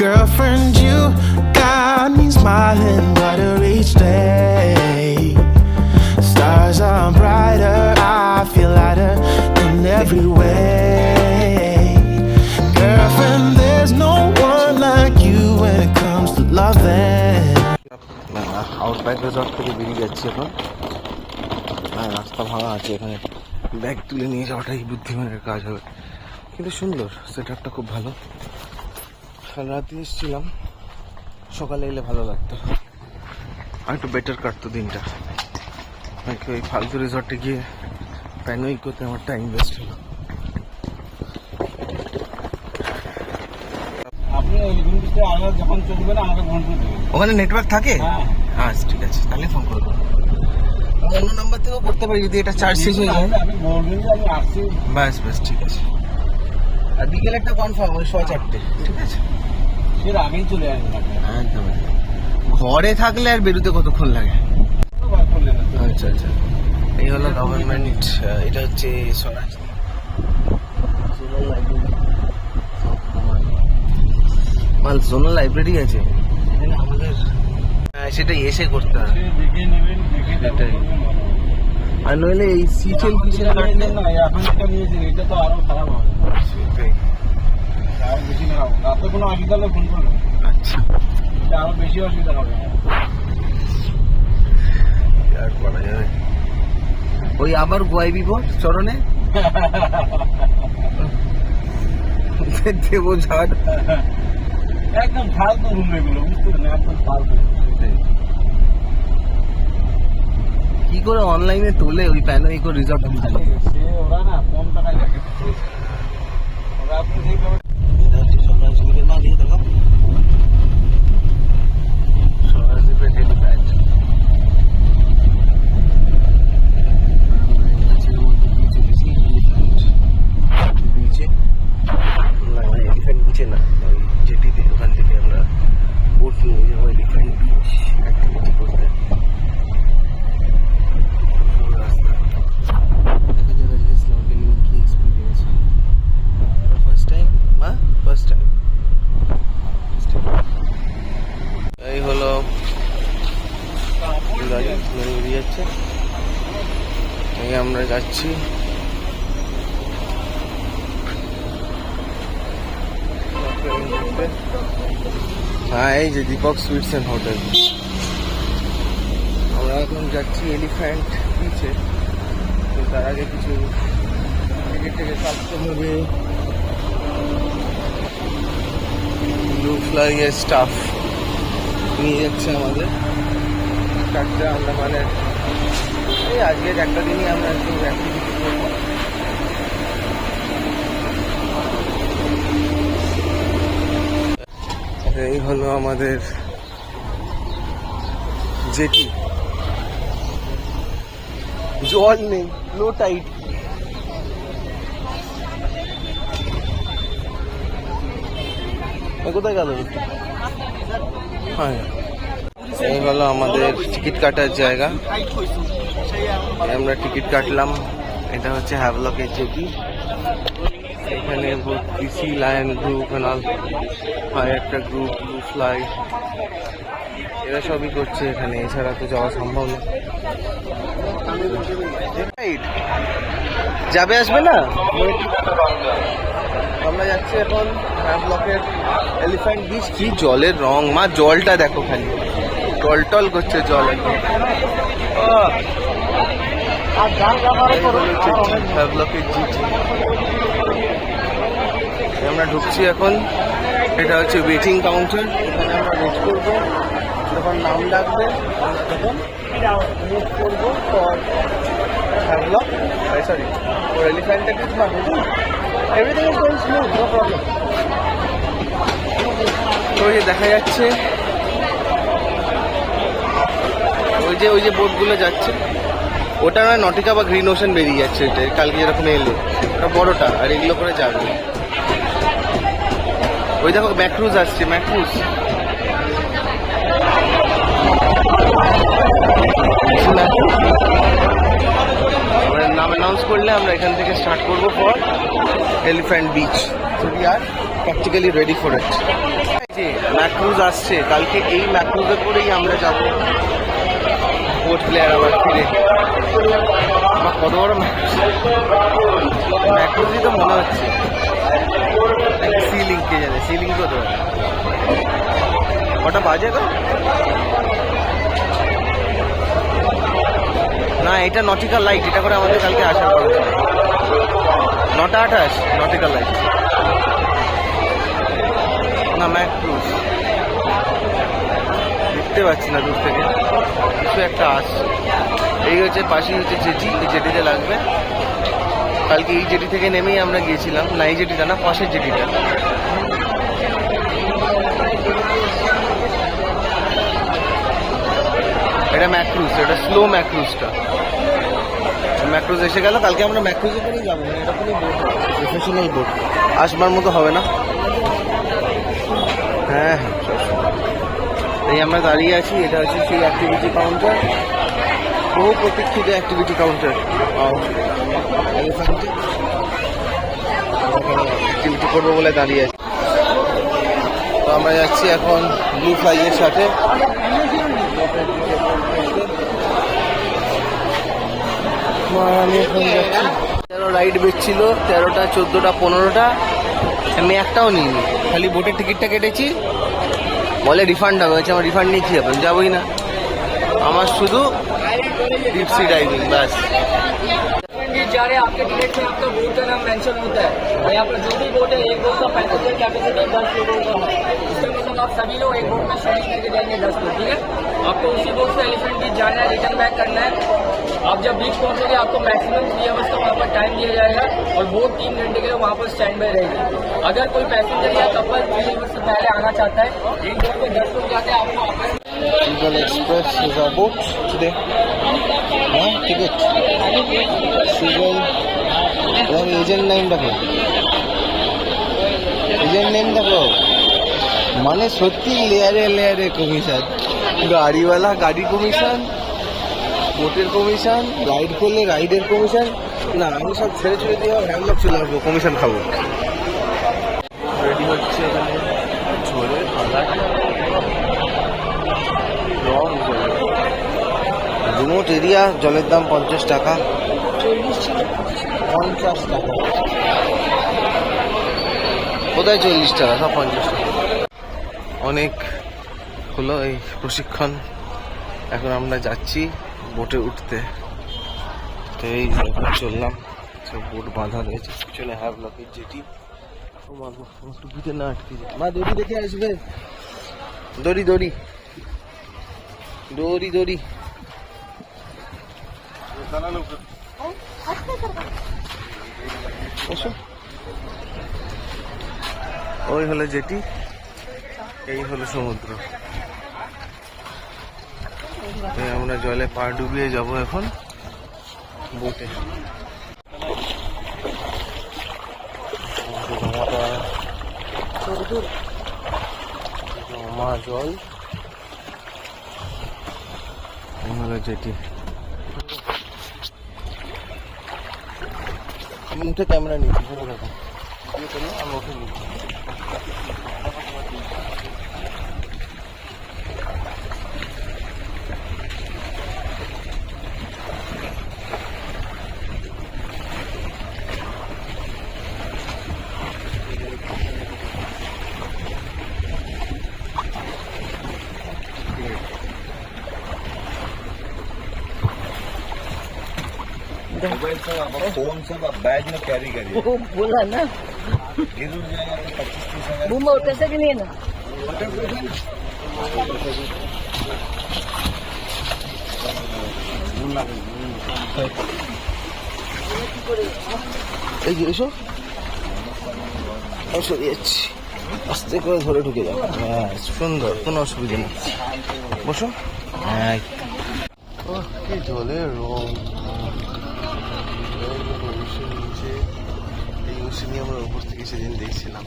Girlfriend, you got me smiling brighter each day. Stars are brighter, I feel lighter in every way. Girlfriend, there's no one like you when it comes to loving. Outback resort থেকে বেরিয়ে যাচ্ছি এখন। রাস্তা ভাঙা আছে, এখানে bag তুলে নিয়ে যাওয়াটাই বুদ্ধিমানের কাজ হবে, কিন্তু সুন্দর সেট আপটা খুব ভালো। কাল রাতে এসেছিলাম, সকালে এলে ভালো লাগতো, আর একটু বেটার কাটতো দিনটা। ওই ফালতু রিসর্টে গিয়ে প্যানোই করতে আমার টাইম ওয়েস্ট হলো। ওখানে নেটওয়ার্ক থাকে? আচ্ছা ঠিক আছে, তাহলে ফোন করে দেবো। অন্য নাম্বার থেকেও করতে পারি যদি এটা চার্জ শেষ হয়ে যায়। বাস বাস ঠিক আছে। আর বিকেলে একটা কনফার্ম ওই 4:30, ঠিক আছে? এর আগেই চলে আসবে একদম। ঘরে থাকলে আর বেরোতে কতক্ষণ লাগে? আচ্ছা আচ্ছা, এই হলো গভর্নমেন্ট, এটা হচ্ছে স্বরাজ জোনাল লাইব্রেরি আছে আমাদের, সেটা এসে করতে হবে। এটাই, আর নইলে এই সিটেল কিসের কাটলে না, এখন যেটা নিয়েছেন এটা তো আরো খারাপ হবে। সেটাই, আরো বেশি না, রাতে কোনো অসুবিধা হলে ফোন করবেন। আচ্ছা, আরো বেশি অসুবিধা হবে। আর করা যাবে, ওই আবার গোয়াই বিপদ চরণে দেবো ঝাড়। একদম ফালতু রুম এগুলো, বুঝতে পারেন, একদম ফালতু। কি করে অনলাইনে তোলে ওই প্যানোইকো রিসর্ট? সে ওরা না কম টাকায় দেখে, ওরা আপনি যেভাবে এই হলো বেরিয়ে যাচ্ছে, এই আমরা যাচ্ছি। হ্যাঁ, এই যে দীপক সুইটস অ্যান্ড হোটেল। আমরা এখন যাচ্ছি এলিফ্যান্ট বিচে, তো তার আগে কিছু টিকিট থেকে কাটতে হবে। ব্লু ফ্লাই এর স্টাফ নিয়ে যাচ্ছে আমাদের চারটে আন্দামানের। এই আজকের একটা দিনই আমরা একটু অ্যাক্টিভিটি করবো। এই হলো আমাদের জেটি, জল নেই, লো টাইট। কোথায় গেল? হ্যাঁ, এই হলো আমাদের টিকিট কাটার জায়গা, আমরা টিকিট কাটলাম। এটা হচ্ছে হ্যাভলকের জেটি, এখানে পিসি লায়ন গ্রুপ হয় একটা গ্রুপ, ব্লু ফ্লাই, এরা সবই করছে এখানে, এছাড়া তো যাওয়া সম্ভব না। যাবে আসবে না, আমরা যাচ্ছি এখন হ্যাভলকের এলিফ্যান্ট বিচ। কি জলের রং মা, জলটা দেখো, খালি টলটল করছে জল একদম। হ্যাভলকের জিটি, আমরা ঢুকছি এখন। এটা হচ্ছে ওয়েটিং কাউন্টার, এখানে আমরা ওয়েট করবো, যখন নাম ডাকবে তখন ওয়েট করবো ফর হ্যাভলক, সরি ফর এলিফ্যান্টের বিচ। Everything is going smooth, no problem. তো ওই যে দেখা যাচ্ছে ওই যে বোটগুলো যাচ্ছে, ওটা না নটিকা বা গ্রিন ওশান বেরিয়ে যাচ্ছে, ওইটা কালকে যেরকম এলো, ওটা বড়টা, আর এগুলো করে যাবে। ওই দেখো ম্যাক্রুজ আসছে, ম্যাক্রুজ। নাম অ্যানাউন্স করলে আমরা এখান থেকে স্টার্ট করবো ফর এলিফ্যান্ট বিচ। যদি আর প্র্যাকটিক্যালি রেডি ফর ইট। যে ম্যাক্রুজ আসছে কালকে, এই ম্যাক্রুজে করেই আমরা যাব পোর্ট ব্লেয়ার আবার ফিরে। আমার কত বড় ম্যাক্রুজই তো মনে হচ্ছে, সি লিঙ্ক কে জানে, সি লিঙ্ক হতে পারে। কটা বাজে গো? না এটা নটিক্যাল লাইট, এটা করে আমাদের কালকে আসার কথা ছিল। 9:28 নটিক্যাল লাইট, না ম্যাক্রুজ দেখতে পাচ্ছি না দূর থেকে, কিছু একটা আসছে। এই হচ্ছে পাশেই হচ্ছে জেটি, এই জেটিতে লাগবে। কালকে এই জেটি থেকে নেমেই আমরা গিয়েছিলাম, না এই জেটিটা না, পাশের জেটিটা। এটা ম্যাক্রুজ, এটা স্লো ম্যাক্রুজটা। ম্যাক্রুজ এসে গেল, কালকে আমরা ম্যাক্রুজে করেই যাবো, এরকমই বোট, প্রফেশনাল বোট। আসবার মতো হবে না। হ্যাঁ হ্যাঁ, এই আমরা দাঁড়িয়ে আছি, এটা হচ্ছে সেই অ্যাক্টিভিটি কাউন্টার, বহু প্রতীক্ষিত অ্যাক্টিভিটি কাউন্টার। অ্যাক্টিভিটি করবো বলে দাঁড়িয়ে আছি। তো আমরা যাচ্ছি এখন ব্লু ফ্লাইয়ের সাথে। আমি এখন যাচ্ছি, 13 রাইড বেচছিল, 13টা 14টা 15টা, আমি একটাও নিইনি, খালি বোটের টিকিটটা কেটেছি। বলে রিফান্ড হবে, হচ্ছে আমার রিফান্ড নিয়ে কি হবে, যাবোই না। আমার শুধু ডিপ সি ডাইভিং ব্যাস। जा रहे हैं आपके टिकट में आपका बोट का नाम मेंशन होता है, और यहाँ पर जो भी बोट है, एक बोट का पैसेंजर कैपेसिटी 10 लोगों का है। इसका मतलब आप सभी लोग एक बोट में शेयरिंग करके जाएंगे 10 लोग, ठीक है। आपको उसी बोट से एलिफेंट बीच जाना है, रिटर्न बैक करना है। आप जब बीच पहुंचोगे आपको मैक्सिमम 3 आवर्स का वहाँ पर टाइम दिया जाएगा, और बोट 3 घंटे के लिए वहाँ पर स्टैंड बाय रहेगी। अगर कोई पैसेंजर या कपल 3 आवर्स से पहले आना चाहता है, एक बोट में 10 लोग जाते हैं, आपको वापस Eagle Express is our boat today. Ticket. Seagull. Agent name দেখো, এজেন্ট নেম দেখো, মানে সত্যি লেয়ারে লেয়ারে কমিশন। গাড়িওয়ালা গাড়ি কমিশন, বোটের কমিশন, রাইড করলে রাইডের কমিশন। না আমি সব ছেড়ে ছেড়ে দিয়ে হ্যান্ডলক চলে আসবো, কমিশন খাবো। রেডি হচ্ছে এখানে ঝোলের রিমোট এরিয়া, জলের দাম 50 টাকা। 50 টাকা কোথায় 40 টাকা, সব 50 টাকা। অনেক হলো এই প্রশিক্ষণ, এখন আমরা যাচ্ছি বোটে উঠতে। তো এই চললাম, সব বোট বাঁধা রয়েছে পিছনে, হ্যাভলকের জেটি। ও মা গো, টুপিতে না আটকে যায়। মা দড়ি দেখে আসবে, দড়ি দড়ি দড়ি দড়ি। ওই হলো জেটি, এই হলো সমুদ্র। আমরা জলে পা ডুবিয়ে যাব এখন বোটে। জমা জল, এই হলো জেটি। আমি উঠে ক্যামেরা নিচ্ছি, পুরো দেখো, আমি উঠে নিচ্ছি। मोबाइल सब आप फोन सब आप बैग में कैरी करिए। वो बोला ना, गिर जाएगा तो 25-30 हजार। घूमो कैसे के लिए ना, এই যে এসো, সরিয়ে যাচ্ছি, আস্তে করে ধরে ঢুকে যাবো। হ্যাঁ সুন্দর, কোনো অসুবিধা নেই, বসো। হ্যাঁ কি জলের রং, এই ওশিনি আমরা উপর থেকে সেদিন দেখছিলাম।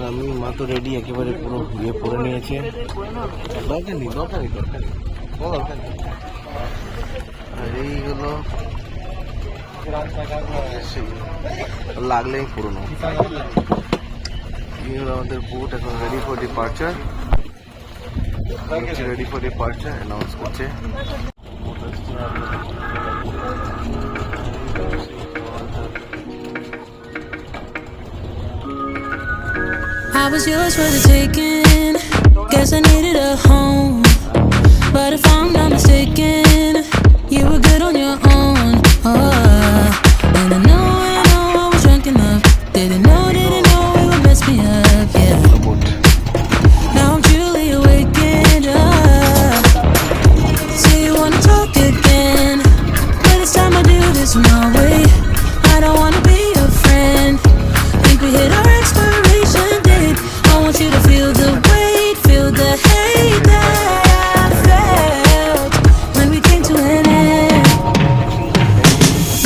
আমি মা তো রেডি, একেবারে পুরো ইয়ে পরে নিয়েছে। দরকার নেই, দরকার নেই, দরকার নেই, কোনো দরকার নেই। আর এইগুলো লাগলেই পুরোনো। আমাদের বোট এখন ready for departure, ready for departure announce করছে। I was yours for the taking. Guess I needed a home. But if I'm not mistaken, you were good on your own. Oh, and I know I was drunk enough. Didn't know it would mess me up. Yeah. Now I'm truly awakened up. So you wanna talk again, but it's time I do this my way. I don't wanna be a friend. Think we hit our expiration date. I want you to feel the weight, feel the hate that I felt when we came to an end.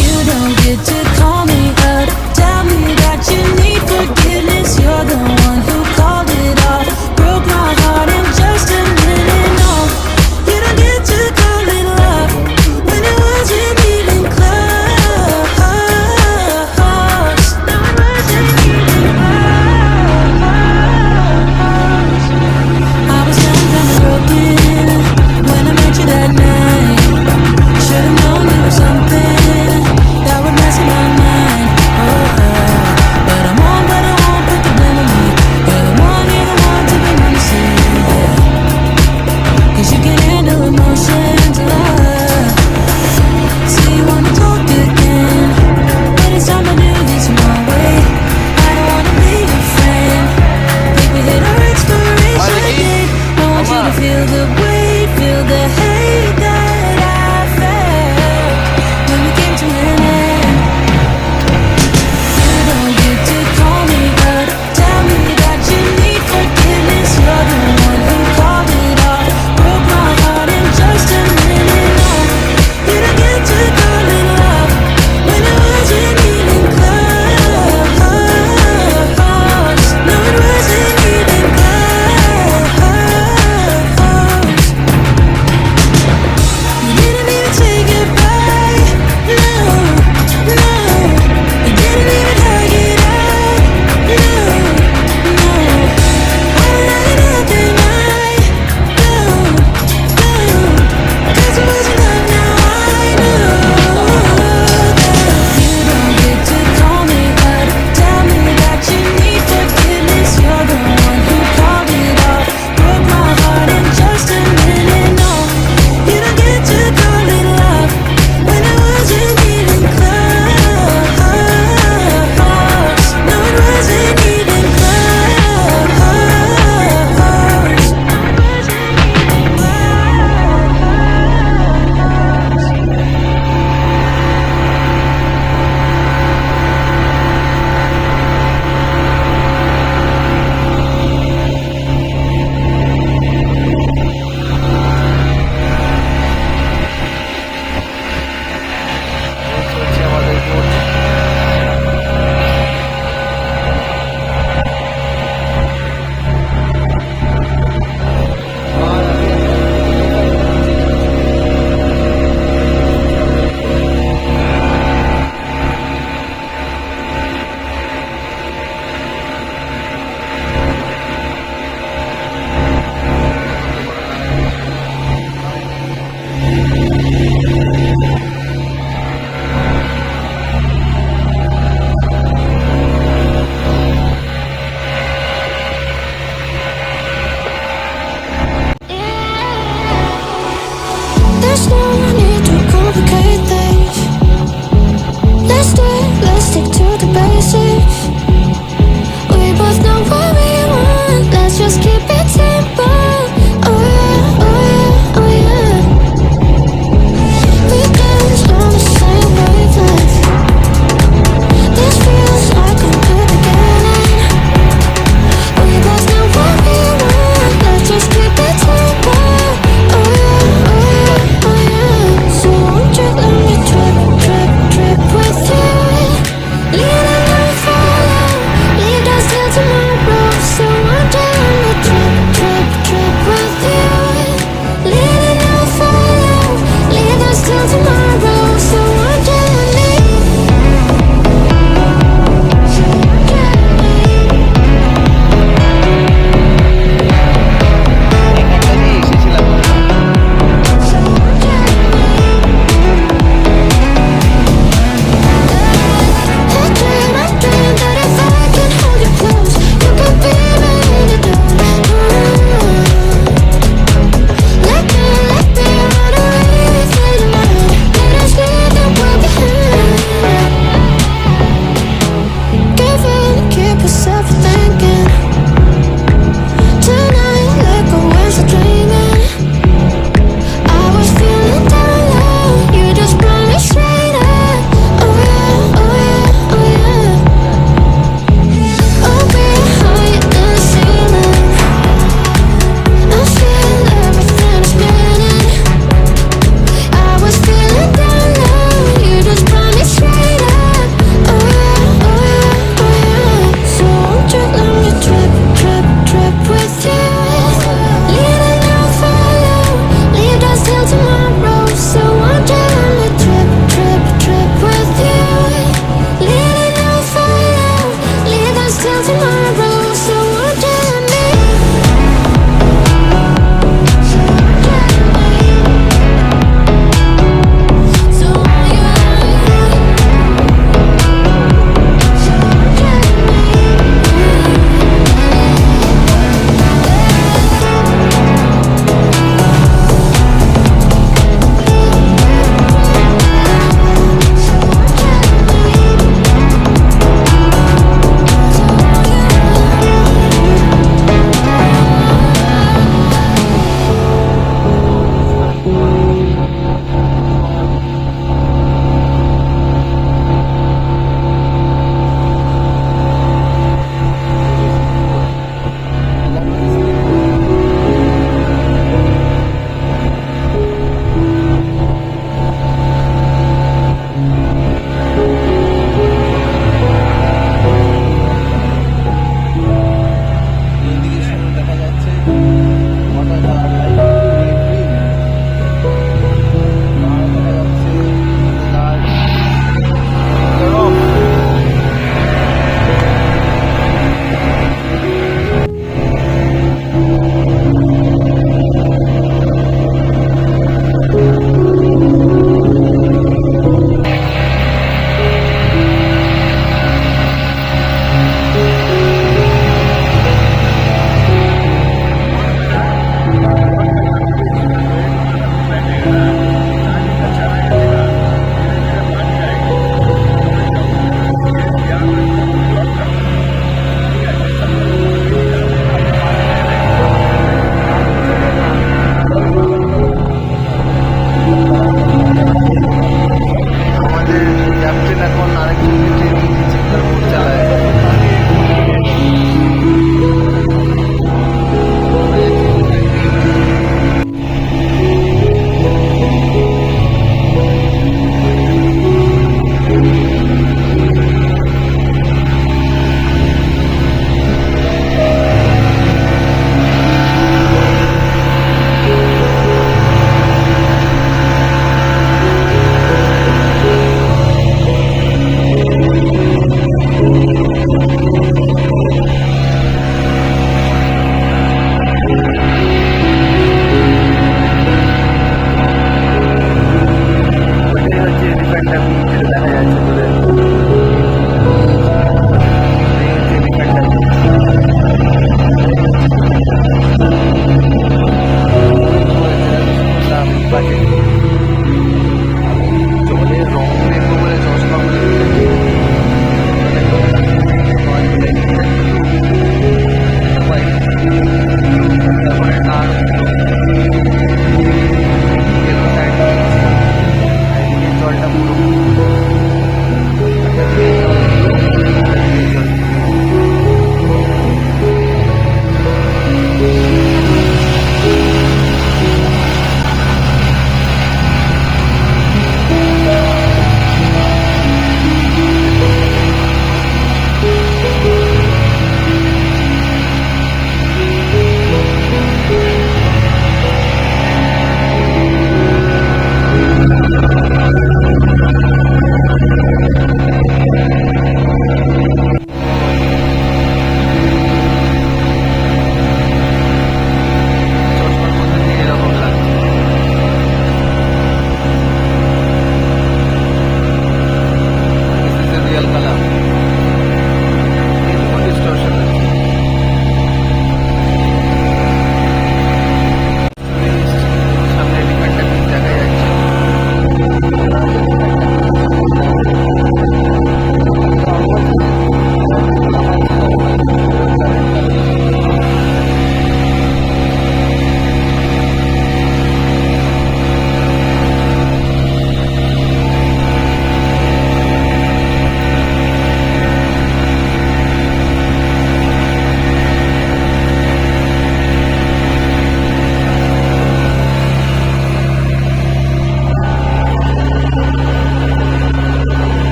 You don't get to call me up, tell me that you need forgiveness. You're the one who called it off, broke my heart in just a minute. No, you don't get to call it love when it wasn't even close. No, it wasn't even close. I was young and broken when I met you that night. Should've known you were something that would mess with my mind.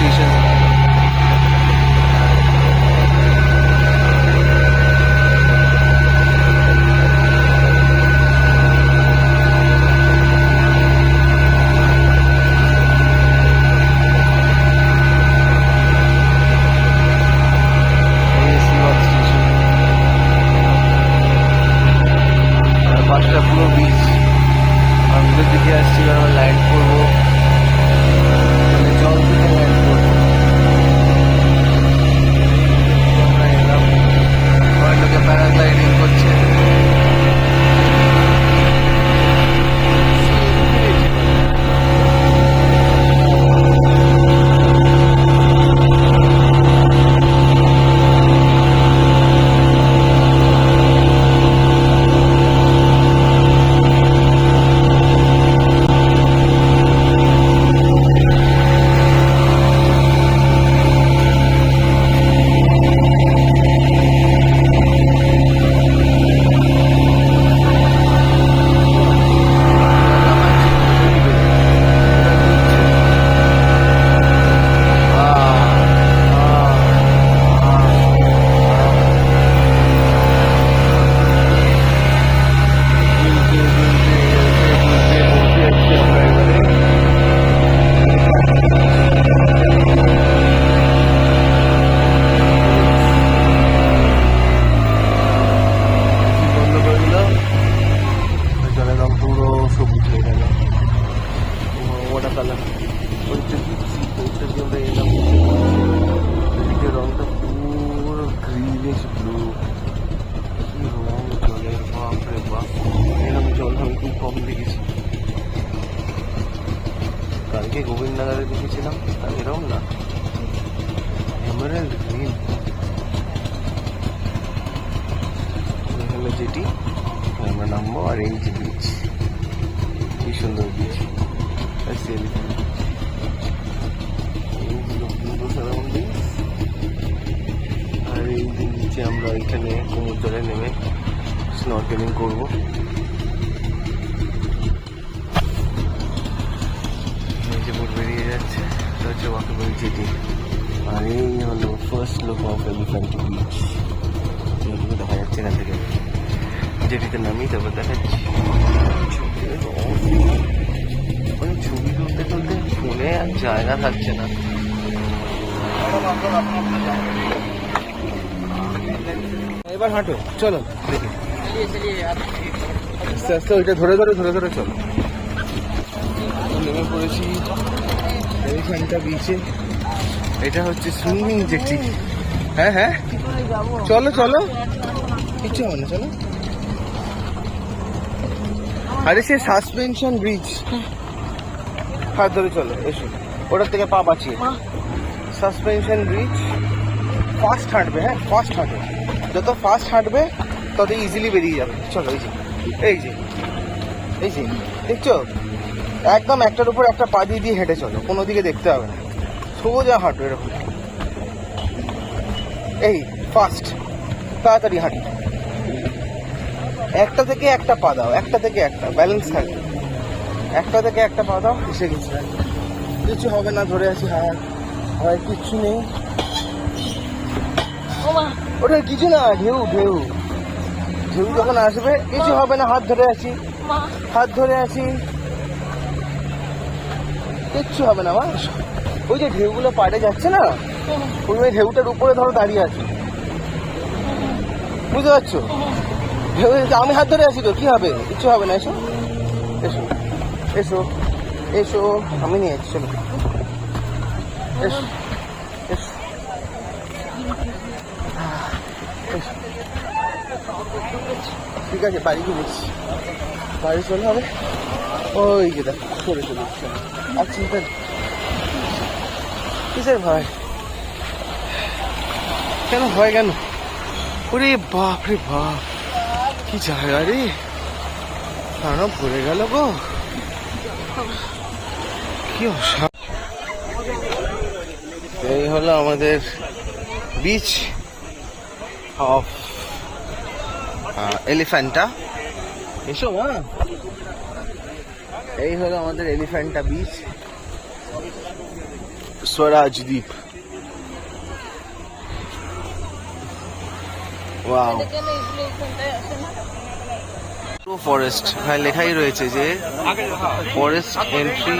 Station. পাশটা পুরো beach. আমি দিকে আসছি কারণ land করবো, জল থেকে land করবো। আমরা এলাম, সবাই লোকে প্যারাগ্লাইডিং করছে। রংটা পুরো গ্রিনিশ ব্লু, কি রং জলের, বাপরে বাপ। এরকম জল আমি খুব কম দেখেছি। কালকে গোবিন্দনগরে দেখেছিলাম, এরকম না, এমারেল্ড গ্রিন। এখানে যেটি আমরা নামবো, আর এই যে বিচ, কি সুন্দর বিচ। আর এই নিচে আমরা এখানে সমুদ্রে নেমে স্নরকেলিং করবো। নিচে বোট বেরিয়ে যাচ্ছে, এটা হচ্ছে ওয়াকেবল জেটি। আর এই হলো first look of elephant beach. যেগুলো দেখা যাচ্ছে এখান থেকে, জেটিতে নামি তারপর দেখাচ্ছি। মানে ছবি তুলতে তুলতে ফোনে আর জায়গা থাকছে না। এবার হাঁটো, চলো দেখি। আস্তে আস্তে ওইটা ধরে ধরে ধরে ধরে চলো। নেমে পড়েছি এলিফ্যান্টা বিচে। এটা হচ্ছে সুইমিং জেটি। হ্যাঁ হ্যাঁ, চলো চলো, কিচ্ছু হবে না, চলো। আরে সে সাসপেনশন ব্রিজ, হাত ধরে চলো, এসো, ওটার থেকে পা বাঁচিয়ে। সাসপেনশন ব্রিজ, ফাস্ট হাঁটবে, হ্যাঁ ফাস্ট হাঁটবে, যত ফাস্ট হাঁটবে তত ইজিলি বেরিয়ে যাবে। চলো, এই যে এই যে এই যে দেখছো, একদম একটার উপর একটা পা দিয়ে দিয়ে হেঁটে চলো, কোনো দিকে দেখতে হবে না, সোজা হাঁটো এরকম। এই ফাস্ট, তাড়াতাড়ি হাঁটো, একটা থেকে একটা পা দাও, একটা থেকে একটা, ব্যালেন্স থাকবে, একটা থেকে একটা পা দাও, এসে গেছে। কিছু হবে না, ধরে আছি, হাত হয় কিচ্ছু নেই, ওটা কিছু না, ঢেউ ঢেউ ঢেউ যখন আসবে কিছু হবে না, হাত ধরে আছি, হাত ধরে আছি, কিচ্ছু হবে না মা। ওই যে ঢেউগুলো পাড়ে যাচ্ছে না, ওই ঢেউটার উপরে ধরো দাঁড়িয়ে আছি, বুঝতে পারছো? ঢেউ, আমি হাত ধরে আছি তো, কি হবে, কিচ্ছু হবে না, এসো এসো এসো এসো, আমি নিয়ে যাচ্ছি, চলো এসো এসো এসো। ঠিক আছে, বাড়ি গিয়ে বলছি, বাড়ি চলে হবে। ওই যে দেখ চলে চলে আর চিন্তা কিসের ভয়, কেন ভয় কেন? ওরে বাপ রে বাপ, কি জায়গা রে, কারণ পড়ে গেল গো, কি অসাধারণ। এই হলো আমাদের বিচ অফ এলিফ্যান্টা। এসো মা, এই হলো আমাদের এলিফ্যান্টা বিচ। স্বরাজ দ্বীপ। ওয়াও, ফরেস্ট হ্যাঁ লেখাই রয়েছে যে ফরেস্ট এন্ট্রি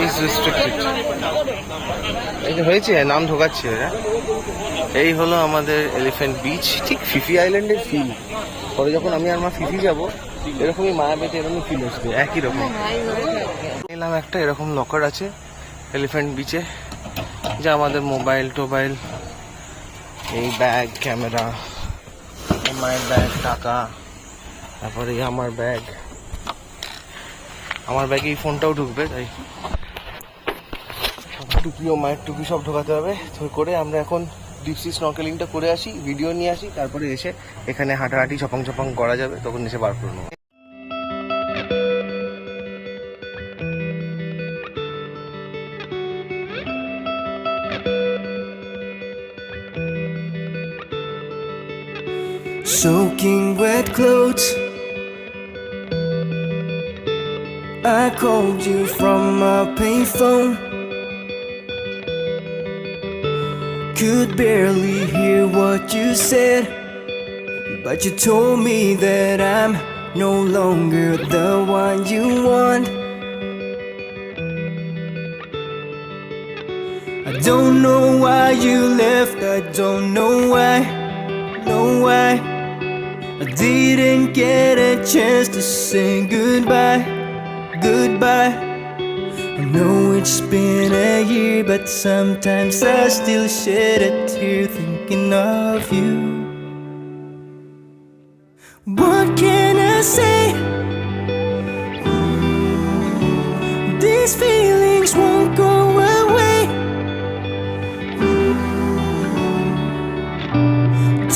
ইজ রেস্ট্রিক্টেড। এই যে হয়েছে নাম ঢোকাচ্ছে এরা। এই হলো আমাদের এলিফ্যান্ট বিচ, ঠিক ফিফি আইল্যান্ডের ফিল। পরে যখন আমি আর মা ফিফি যাবো এরকমই মায়াবেতে এরকমই ফিল আসবে, একই রকম। এলাম একটা এরকম লকার আছে এলিফ্যান্ট বিচে, যা আমাদের মোবাইল টোবাইল, এই ব্যাগ, ক্যামেরা, মায়ের ব্যাগ, টাকা, তারপরে আমার ব্যাগ, আমার ব্যাগে এই ফোনটাও ঢুকবে, তাই টুপিও মায়ের টুপি সব ঢোকাতে হবে। তো করে আমরা এখন ডিপ সি স্নরকেলিংটা করে আসি, ভিডিও নিয়ে আসি, তারপরে এসে এখানে হাঁটাহাঁটি চপাং চপাং করা যাবে, তখন এসে বার করে নেবো। Soaking wet clothes, I called you from a payphone. Could barely hear what you said, but you told me that I'm no longer the one you want. I don't know why you left, I don't know why. I didn't get a chance to say goodbye. I know it's been a year, but sometimes I still shed a tear thinking of you. What can I say? These feelings won't go away.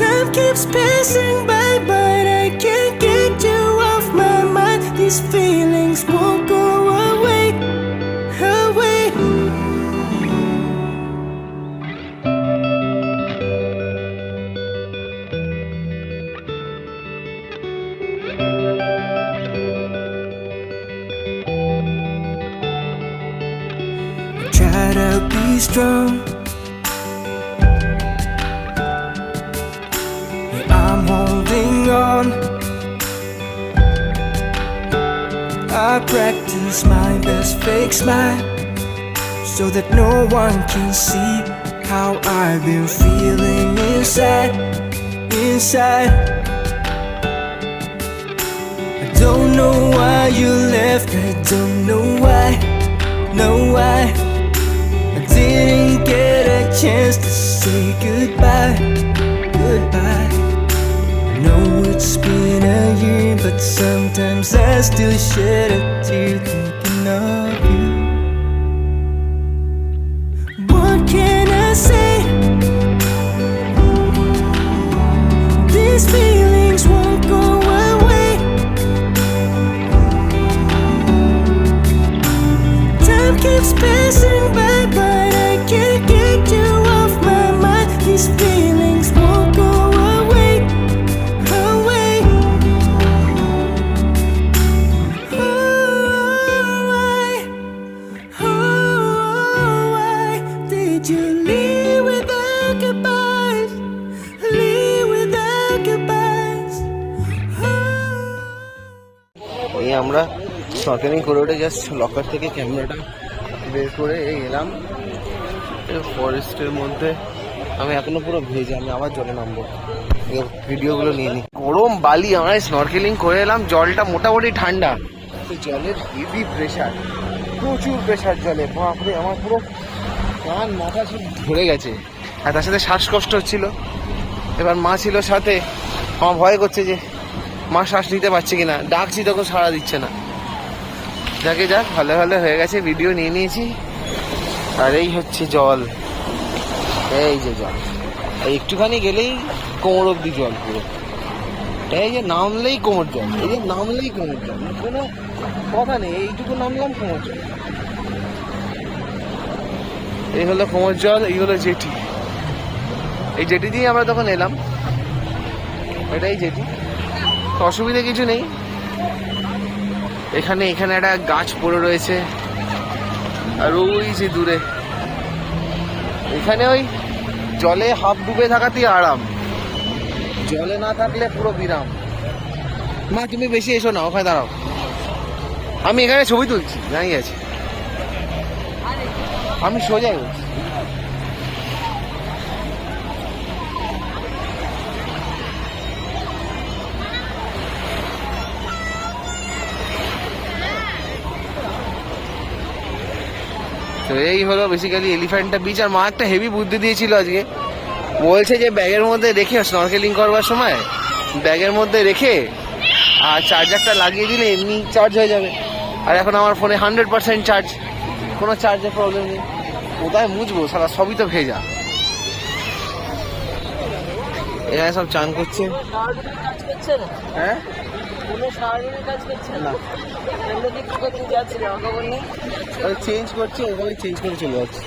Time keeps passing by, but I can't get you off my mind. These feelings won't go away. I try to be strong. I'm holding on. I practice my best fake smile so that no one can see how I've been feeling inside. I don't know why you left, I don't know why. I didn't get a chance to say goodbye. I know it's been a year, but sometimes I still shed a tear thinking of you. What can I say? These feelings won't go away. Time keeps passing by, but I can't get you off my mind. These feelings won't go away. Why did you leave without goodbyes? এই আমরা snorkelling করে উঠে just locker থেকে ক্যামেরাটা বের করে এই এলাম ফরেস্টের মধ্যে। আমি এখনো পুরো ভেজে, আমি আবার জলে নামবো, ভিডিওগুলো নিয়ে নিই। গরম বালি, আমরা স্নরকেলিং করে এলাম, জলটা মোটামুটি ঠান্ডা, জলের হেভি প্রেশার, প্রচুর প্রেশার জলে, বাপরে আমার পুরো কান মাথা সব ধরে গেছে, আর তার সাথে শ্বাসকষ্ট হচ্ছিল। এবার মা ছিল সাথে, আমার ভয় করছে যে মা শ্বাস নিতে পারছে কিনা, ডাকছি তখন সাড়া দিচ্ছে না। যাকে যাক, ভালো ভালো হয়ে গেছে, ভিডিও নিয়ে নিয়েছি। আর এই হচ্ছে জল, এই যে জল, একটুখানি গেলেই কোমর অব্দি জল পুরো। এই যে নামলেই কোমর জল, এই যে নামলেই কোমর জল, কোনো কথা নেই, এইটুকু নামলাম কোমর জল। এই হলো কোমর জল, এই হলো জেটি। এই জেটি দিয়ে আমরা তখন এলাম, এটাই জেটি, অসুবিধা কিছু নেই। এখানে একটা গাছ পড়ে রয়েছে, আর ওই যে দূরে এখানে ওই জলে হাফ ডুবে থাকাতেই আরাম, জলে না থাকলে পুরো বিরাম। মা তুমি বেশি এসো না, ওখানে দাঁড়াও, আমি এখানে ছবি তুলছি, দাঁড়িয়ে আছি, আমি সোজাই বলছি। তো এই হলো বেসিক্যালি এলিফ্যান্টা বিচ। আর মা একটা হেভি বুদ্ধি দিয়েছিল আজকে, বলছে যে ব্যাগের মধ্যে রেখে স্নরকেলিং করবার সময় ব্যাগের মধ্যে রেখে আর চার্জারটা লাগিয়ে দিলে এমনি চার্জ হয়ে যাবে। আর এখন আমার ফোনে 100% চার্জ, কোনো চার্জের প্রবলেম নেই। কোথায় মুছবো, সারা সবই তো ভেজা। এখানে সব চান করছে। কাজ করছে না, হ্যাঁ কোনো সারাদিনের কাজ করছে না, এমনি কি করতে যাচ্ছিল আমাকে বললি? চেঞ্জ করছে, ওখানে চেঞ্জ করে চলে যাচ্ছে।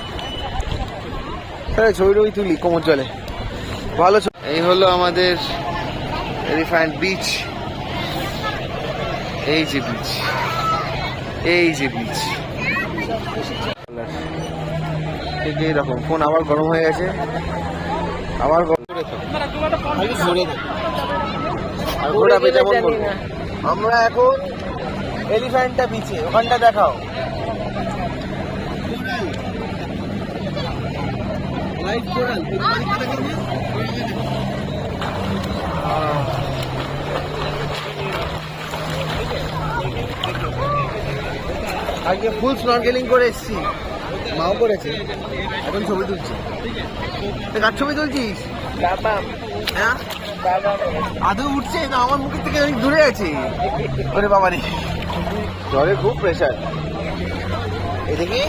হ্যাঁ ছবি টবি তুলি কোমর জলে, ভালো ছবি। এই হলো আমাদের এলিফ্যান্ট বিচ, এই যে বিচ, এই যে বিচ। ঠিক এইরকম। ফোন আবার গরম হয়ে গেছে, আবার ঘোরাবে যেমন বলবো। আমরা এখন এলিফ্যান্টটা বিচে, ওখানটা দেখাও। আজকে ফুল স্নরকেলিং করে এসছি, মাও করেছে, এখন ছবি তুলছি। কার ছবি তুলছিস? হ্যাঁ আদৌ উঠছে না, আমার মুখের থেকে অনেক দূরে আছে। ওরে বাবা রে, জলে খুব প্রেশার। এদিকে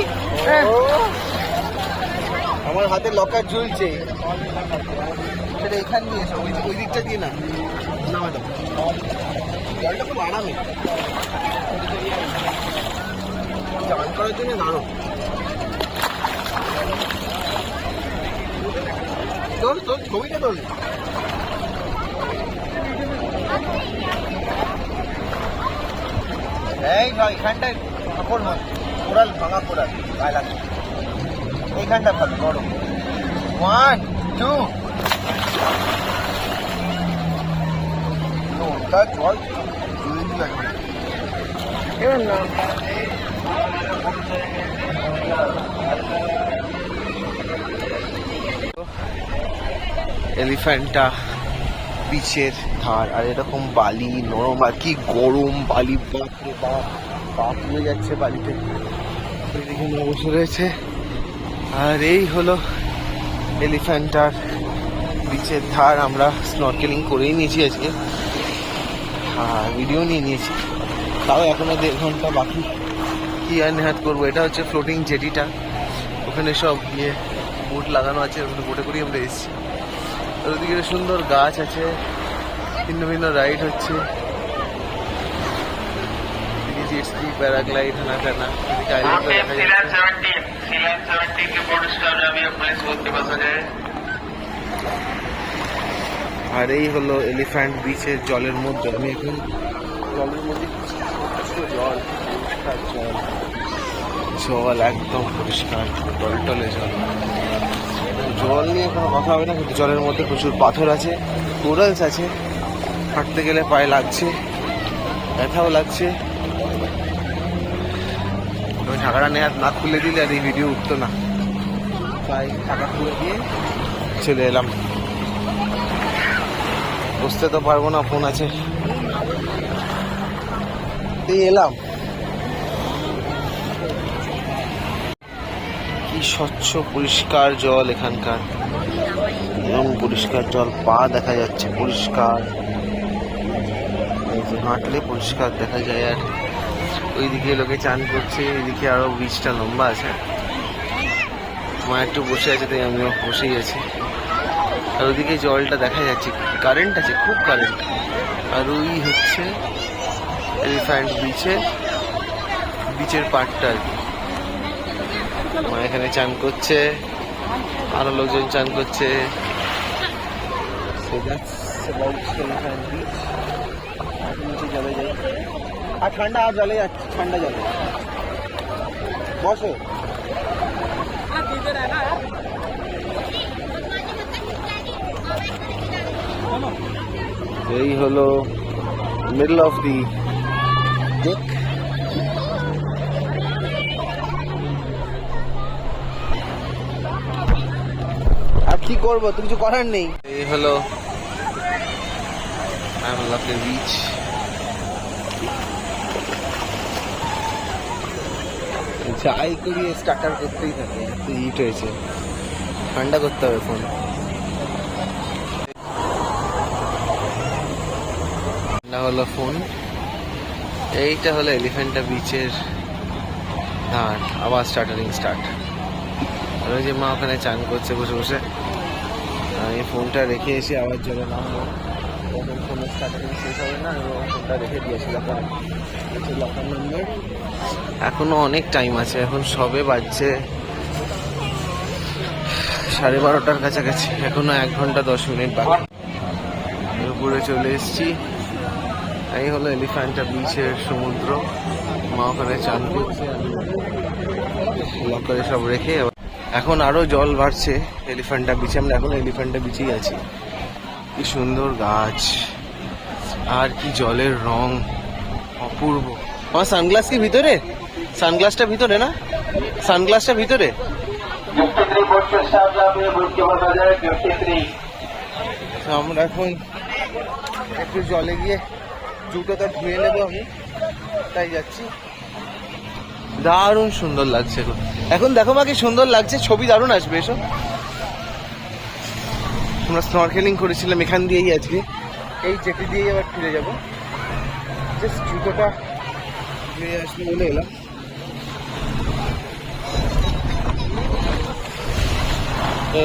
আমার হাতে লকার ঝুলছে, সেটা এখান দিয়ে এসো, ওই দিকটা দিয়ে না, না ম্যাডাম জলটা খুব আরামে চান করার জন্য দাঁড়ো। তোর তোর ছবিটা তোর। এই এখানটায় কাপড় নয়, কোরাল, ভাঙা কোরাল গায়ে লাগছে, এইখানটা ভালো বড়। 1 2 তার জল লাগবে এবার না। এলিফ্যান্টা বিচের ধার, আর এরকম বালি নরম, আর কি গরম বালি, বাপরে বাপ, পা পুড়ে যাচ্ছে বালিতে। এখানে বসে রয়েছে। আর এই হলো এলিফ্যান্টার বিচের ধার। আমরা স্নরকেলিং করেই নিয়েছি আজকে, আর ভিডিও নিয়ে নিয়েছি, তাও এখনো 1.5 ঘন্টা বাকি। কি আর নেহাত করবো। এটা হচ্ছে ফ্লোটিং জেটিটা, ওখানে সব গিয়ে বোট লাগানো আছে, ওখানে বোটে করেই আমরা এসেছি। আর ওদিকে সুন্দর গাছ আছে, ভিন্ন ভিন্ন রাইড হচ্ছে, প্যারাগ্লাইড, হানা টানা। আর এই হলো এলিফ্যান্ট বিচের জলের মধ্যে। আমি এখন জলের মধ্যে, জল পরিষ্কার, জল জল একদম পরিষ্কার, টলটলে জল। জল নিয়ে কোনো কথা হবে না, কিন্তু জলের মধ্যে প্রচুর পাথর আছে, কোরালস আছে, হাঁটতে গেলে পায়ে লাগছে, ব্যথাও লাগছে। আমি ঢাকাটা না খুলে দিলে আর এই ভিডিও উঠতো না, তাই ঢাকা খুলে দিয়ে চলে এলাম। বসতে তো পারবো না, ফোন আছে, এই এলাম। কি স্বচ্ছ পরিষ্কার জল এখানকার, এরকম পরিষ্কার জল, পা দেখা যাচ্ছে পরিষ্কার, হাঁটলে পরিষ্কার দেখা যায়। আর ওইদিকে লোকে চান করছে, এইদিকে আরো বিচটা লম্বা আছে। মা একটু বসে আছে, তাই আমিও বসেই আছি। আর ওদিকে জলটা দেখা যাচ্ছে, কারেন্ট আছে, খুব কারেন্ট। আর ওই হচ্ছে এলিফ্যান্ট বিচের পাড়টা আর কি। মা এখানে চান করছে, আরো লোকজন চান করছে। জলে যাই, আর ঠান্ডা, আর জলে যাচ্ছে, ঠান্ডা জলে বসো। এই হলো মিডল অফ দি ডেক। আর কি করবো, তো কিছু করার নেই। এই হলো আমলাকের বিচ। যাই করিয়ে স্টার্টার করতেই থাকে, হিট হয়েছে, ঠান্ডা করতে হবে ফোন। ঠান্ডা হলো ফোন। এইটা হলো এলিফ্যান্টা বিচের ধার, আবার স্টার্টারিং স্টার্ট। আর ওই যে মা ওখানে চান করছে বসে বসে, আমি ফোনটা রেখে এসে আবার জলে নামবো, তখন ফোনের স্টার্টারিং শেষ হবে না, এবং ফোনটা রেখে দিয়েছি লকার নম্বর। এখনো অনেক টাইম আছে, এখন সবে বাজছে 12:30 কাছাকাছি, এখনো 1 ঘন্টা 10 মিনিট বাকি। উপরে চলে এসেছি। এই হলো এলিফ্যান্টা বিচের সমুদ্র। মা ওখানে চান করছে, লকারে সব রেখে। এখন আরো জল বাড়ছে এলিফ্যান্টা বিচে, আমরা এখন এলিফ্যান্টা বিচেই আছি। কি সুন্দর গাছ, আর কি জলের রং অপূর্ব। আমার সানগ্লাস কি ভিতরে? সানগ্লাসটা ভিতরে না? সানগ্লাসটা ভিতরে? আমরা এখন একটু জলে গিয়ে জুতোটা ধুয়ে নেবো, আমি তাই যাচ্ছি। দারুণ সুন্দর লাগছে এখন, দেখো মা কি সুন্দর লাগছে, ছবি দারুণ আসবে এসব। আমরা স্নরকেলিং করেছিলাম এখান দিয়েই, আজকে এই জেটি দিয়েই আবার ফিরে যাবো। জাস্ট জুতোটা ধুয়ে আসবে বলে এলাম।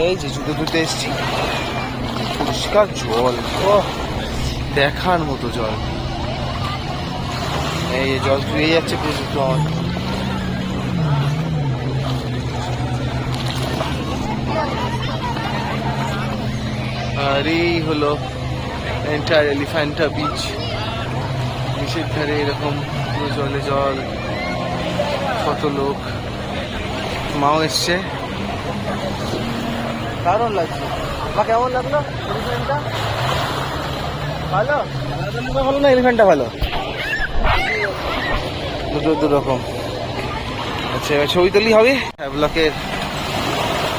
এই যে জুতো ধুতে এসছি, পরিষ্কার জল, দেখার মতো জল। এই জল ধুয়ে যাচ্ছে পুরো জুতো আমার। আর এই হলো এন্টার এলিফ্যান্টা বিচ। বিচের ধারে এরকম পুরো জলে জল, কত লোক। মাও এসছে, দারুণ লাগছে। মা কেমন লাগলো এলিফ্যান্টটা? ভালো ভালো না এলিফ্যান্টটা ভালো? দু রকম। আচ্ছা, এবার ছবি তুলি হবে। ব্লকের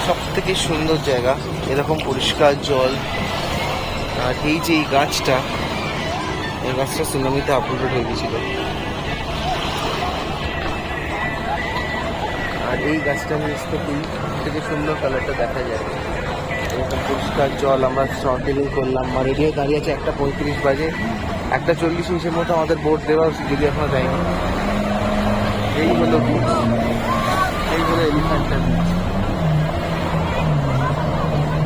সব থেকে সুন্দর জায়গা, এরকম পরিষ্কার জল। আর এই যে এই গাছটা, এই গাছটা সুনামিতে আপলোড হয়ে গেছিল। আর এই গাছটা নিচ থেকে সুন্দর কালারটা দেখা যায়। এরকম পরিষ্কার জল। আমরা স্নরকেলিং করলাম, মা রেডি হয়ে দাঁড়িয়ে আছে। 1:35 বাজে, 1:40 মতো আমাদের বোট দেওয়া উচিত, যদি এখনো যায়নি। এই হলো বিচ, এই হলো এলিফ্যান্টা বিচ।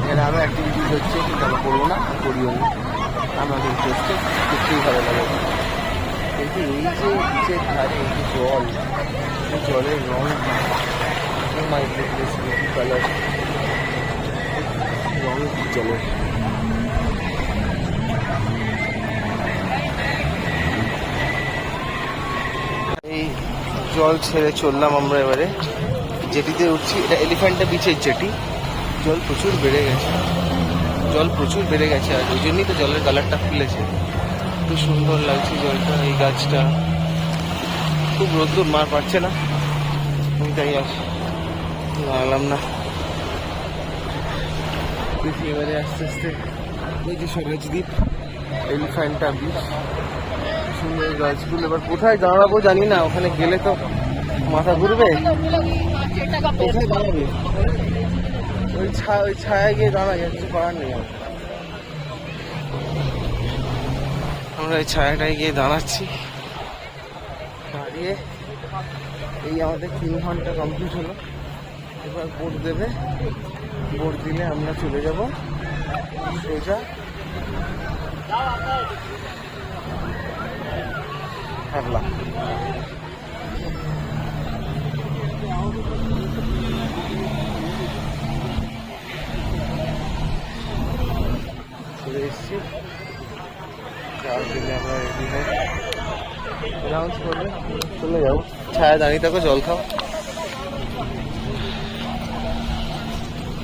এখানে আরও অ্যাক্টিভিটিস হচ্ছে, কিন্তু আমরা করবো না, করিও না। আমাদের ইন্টারেস্টেড, দেখতেই ভালো লাগে। কিন্তু এই যে বিচের ধারে এই যে জল, এই জলের রং, মাই গুডনেস, কালার, রং জলের। এই জল ছেড়ে চললাম আমরা এবারে জেটিতে উঠছি। এটা এলিফ্যান্টা বিচের জেটি। জল প্রচুর বেড়ে গেছে, আর ওই জন্যই তো জলের কালারটা খুলেছে। খুব সুন্দর লাগছে জলটা। এই গাছটা খুব রোদ্দুর, মার পাচ্ছে না, আমি তাই লাগলাম না। দেখি এবারে আস্তে আস্তে এই যে সরাজদ্বীপ, এলিফ্যান্টা বিচ, সুন্দর গাছগুলো। এবার কোথায় দাঁড়াবো জানি না, ওখানে গেলে তো মাথা ঘুরবে। কোথায় দাঁড়াবে? ওই ছায়া গিয়ে দাঁড়াই, কিছু করার নেই। আমরা ওই ছায়াটায় গিয়ে দাঁড়াচ্ছি। দাঁড়িয়ে এই আমাদের 3 ঘন্টা কমপ্লিট হলো। এবার বোট দেবে, বোট দিলে আমরা চলে যাব সোজা হাবলা। চলে এসছি, যাওয়ার জন্য আমরা রেডি হয়ে অ্যানাউন্স করবে, চলে যাবো। ছায়া দাঁড়িয়ে থাকো, জল খাও।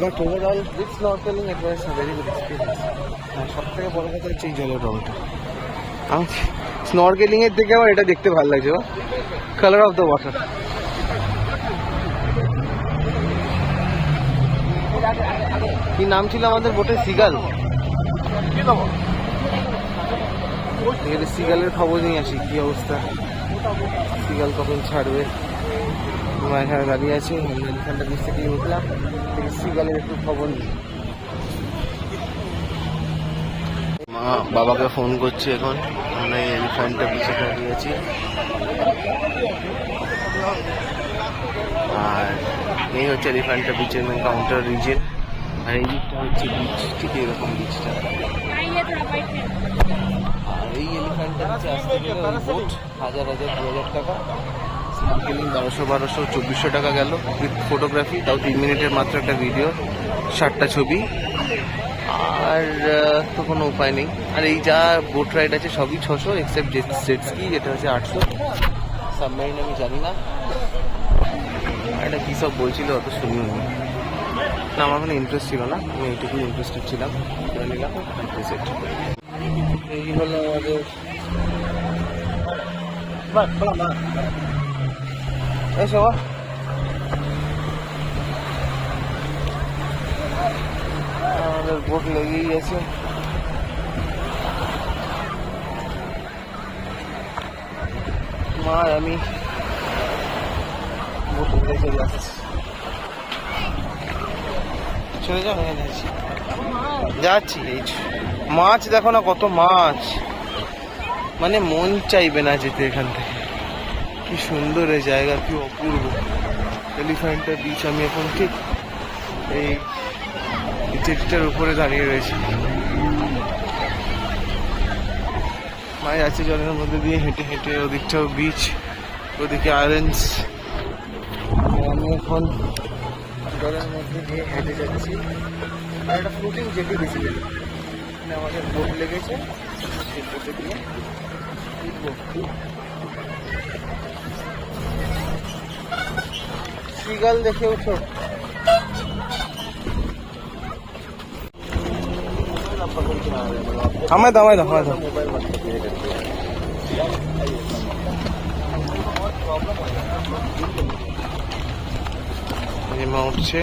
But overall with snorkelling it was a very good experience. হ্যাঁ, সব থেকে বড় কথা হচ্ছে এই জলের রঙটা। আমি স্নরকেলিং এর থেকে আমার এটা দেখতে ভালো লাগছে, কালার অফ দ্য ওয়াটার। কি নাম ছিল আমাদের বোটের? সিগাল। সিগালের খবর নিয়ে আসি, কি অবস্থা, সিগাল কখন ছাড়বে। মা এখানে দাঁড়িয়ে আছে, এলিফ্যান্টা বিচ থেকে উঠলাম, সিগালের একটু খবর নিই। মা বাবাকে ফোন করছে এখন, আমরা এই এলিফ্যান্টা বিচে দাঁড়িয়ে আছি। আর এই হচ্ছে এলিফ্যান্টা বিচের মেন কাউন্টার রিজন। আর এই দিকটা হচ্ছে বিচ, ঠিক এরকম বিচটা। আর এই এলিফ্যান্টা বিচে আসতে গেলে বোট 1000 2000 টাকা, স্নরকেলিং 1200 2400 টাকা গেল, উইথ ফটোগ্রাফি, তাও 3 মিনিটের মাত্র একটা ভিডিও, 60টা ছবি। আর তো কোনো উপায় নেই। আর এই যা বোট রাইড আছে সবই 600, এক্সেপ্ট জেট স্কি যেটা হচ্ছে 800। সাবমেরিন আমি জানি না, এটা কী সব বলছিল অত শুনিনি না, আমার কোনো ইন্টারেস্ট ছিল না, আমি এইটুকুই ইন্টারেস্টেড ছিলাম, করে নিলাম। এই হলো আমাদের আমাদের বোট লেগেই আছে। মা আমি বোটে চলে যাচ্ছি, চলে যাও, যাচ্ছি। এই মাছ দেখো না, কত মাছ, মানে মন চাইবে না যেতে এখান থেকে। কি সুন্দর এই জায়গা, কি অপূর্ব এলিফ্যান্টা বিচ। আমি এখন ঠিক এই জেটিটার উপরে দাঁড়িয়ে রয়েছি, মাছ আছে জলের মধ্যে দিয়ে হেঁটে হেঁটে, ওদিকটাও বিচ, ওদিকে আইল্যান্ডস। আমি এখন জলের মধ্যে দিয়ে হেঁটে যাচ্ছি। আর একটা ফ্লোটিং জেটি বেসিক্যালি, এখানে আমাদের বোট লেগেছে, সেই বোটে দিয়ে সিগাল দেখে উঠো। আমায় দাও, আমায় দাও, আমায় দাও। মা উঠছে,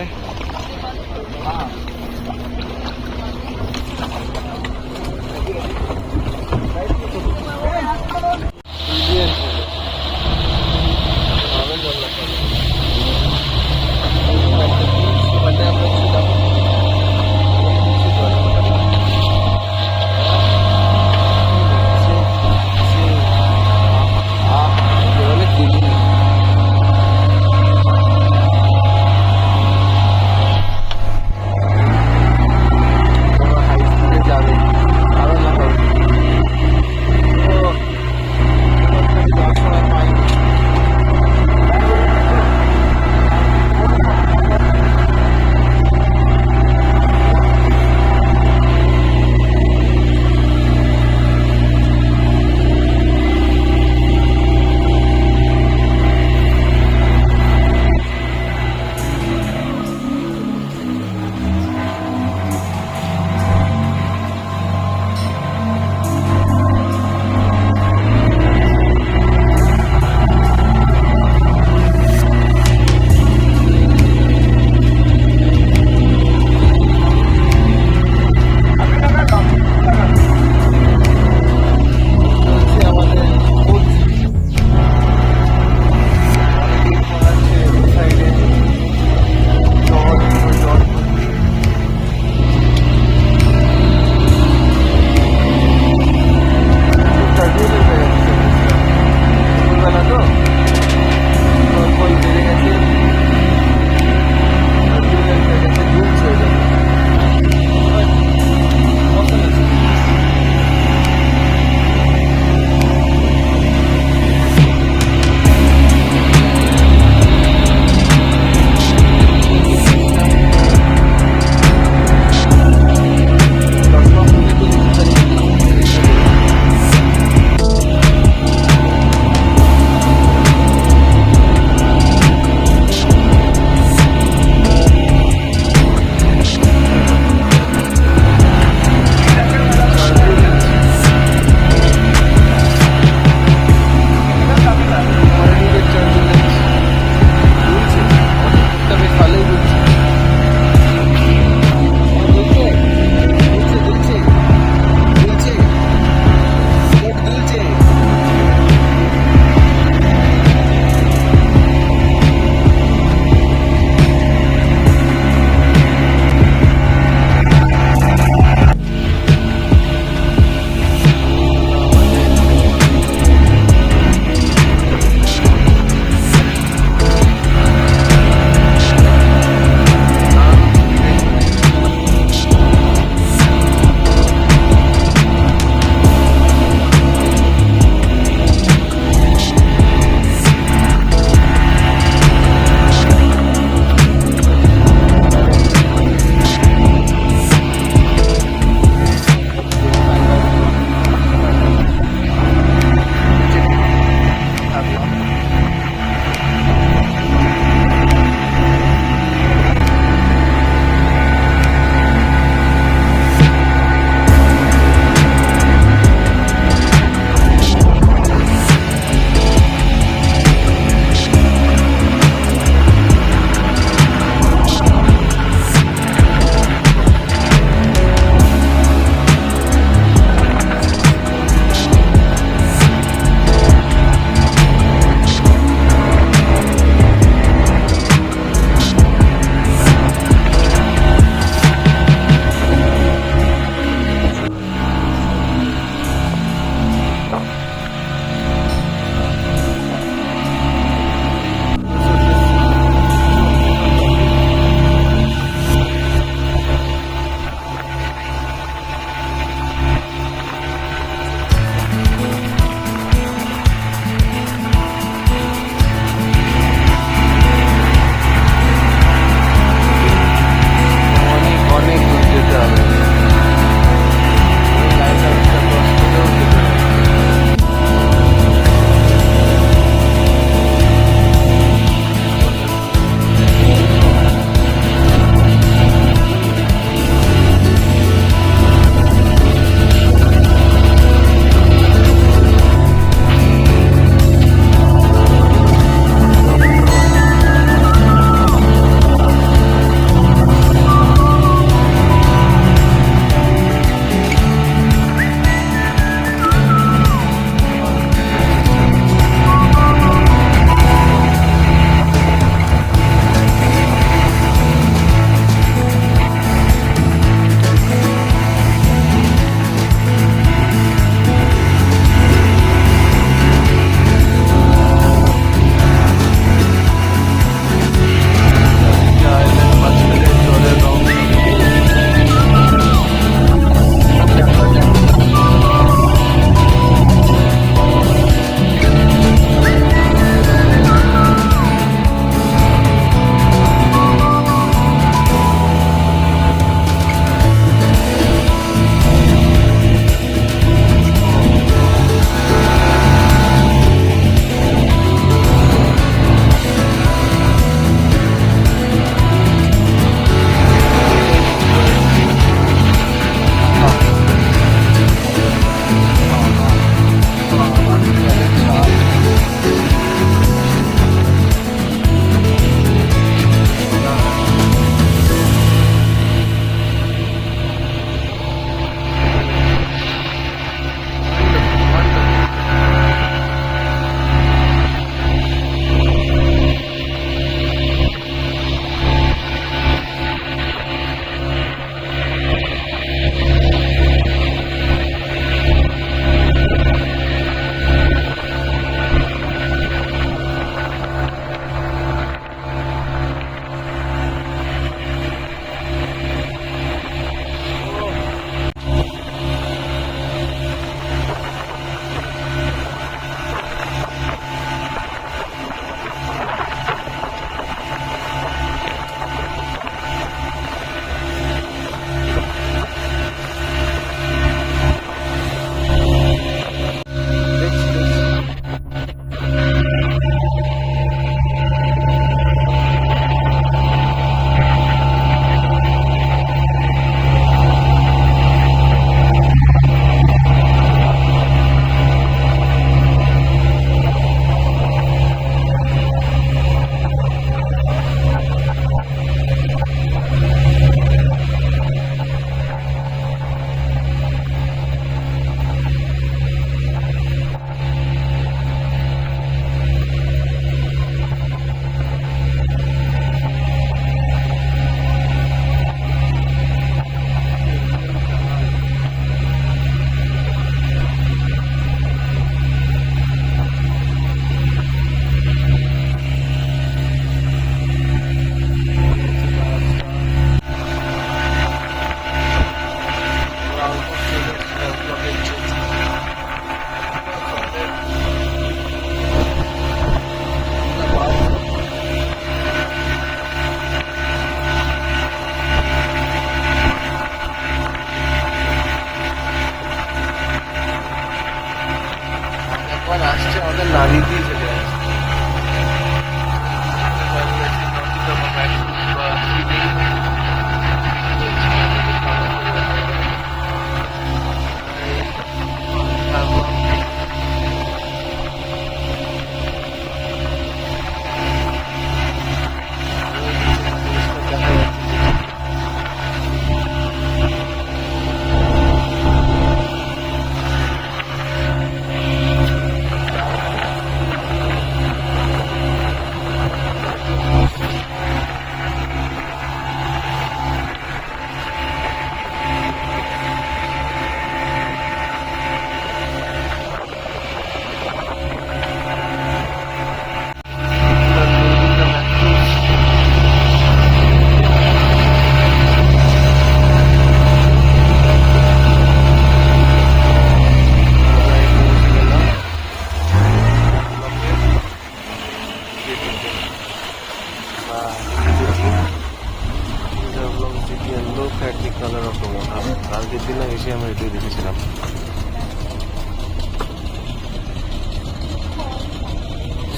look at the color of the water. কালকের দিনে এসে আমরা এটাই দেখেছিলাম।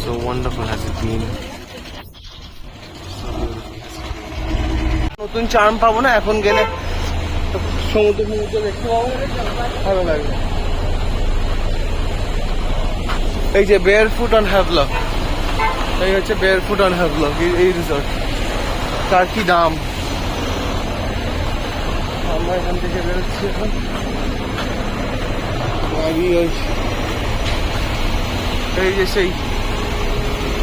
So wonderful has it been. নতুন চার্ম পাবো না এখন গেলে, সমুদ্র দেখতে পাবো, ভালো লাগবে। এই যে বেয়ারফুট অন হ্যাভলক, এই হচ্ছে বেয়ারফুট অন হ্যাভলক এই রিসর্ট। তার কি দাম! আমরা এখান থেকে বেরোচ্ছি এখন। এই যে সেই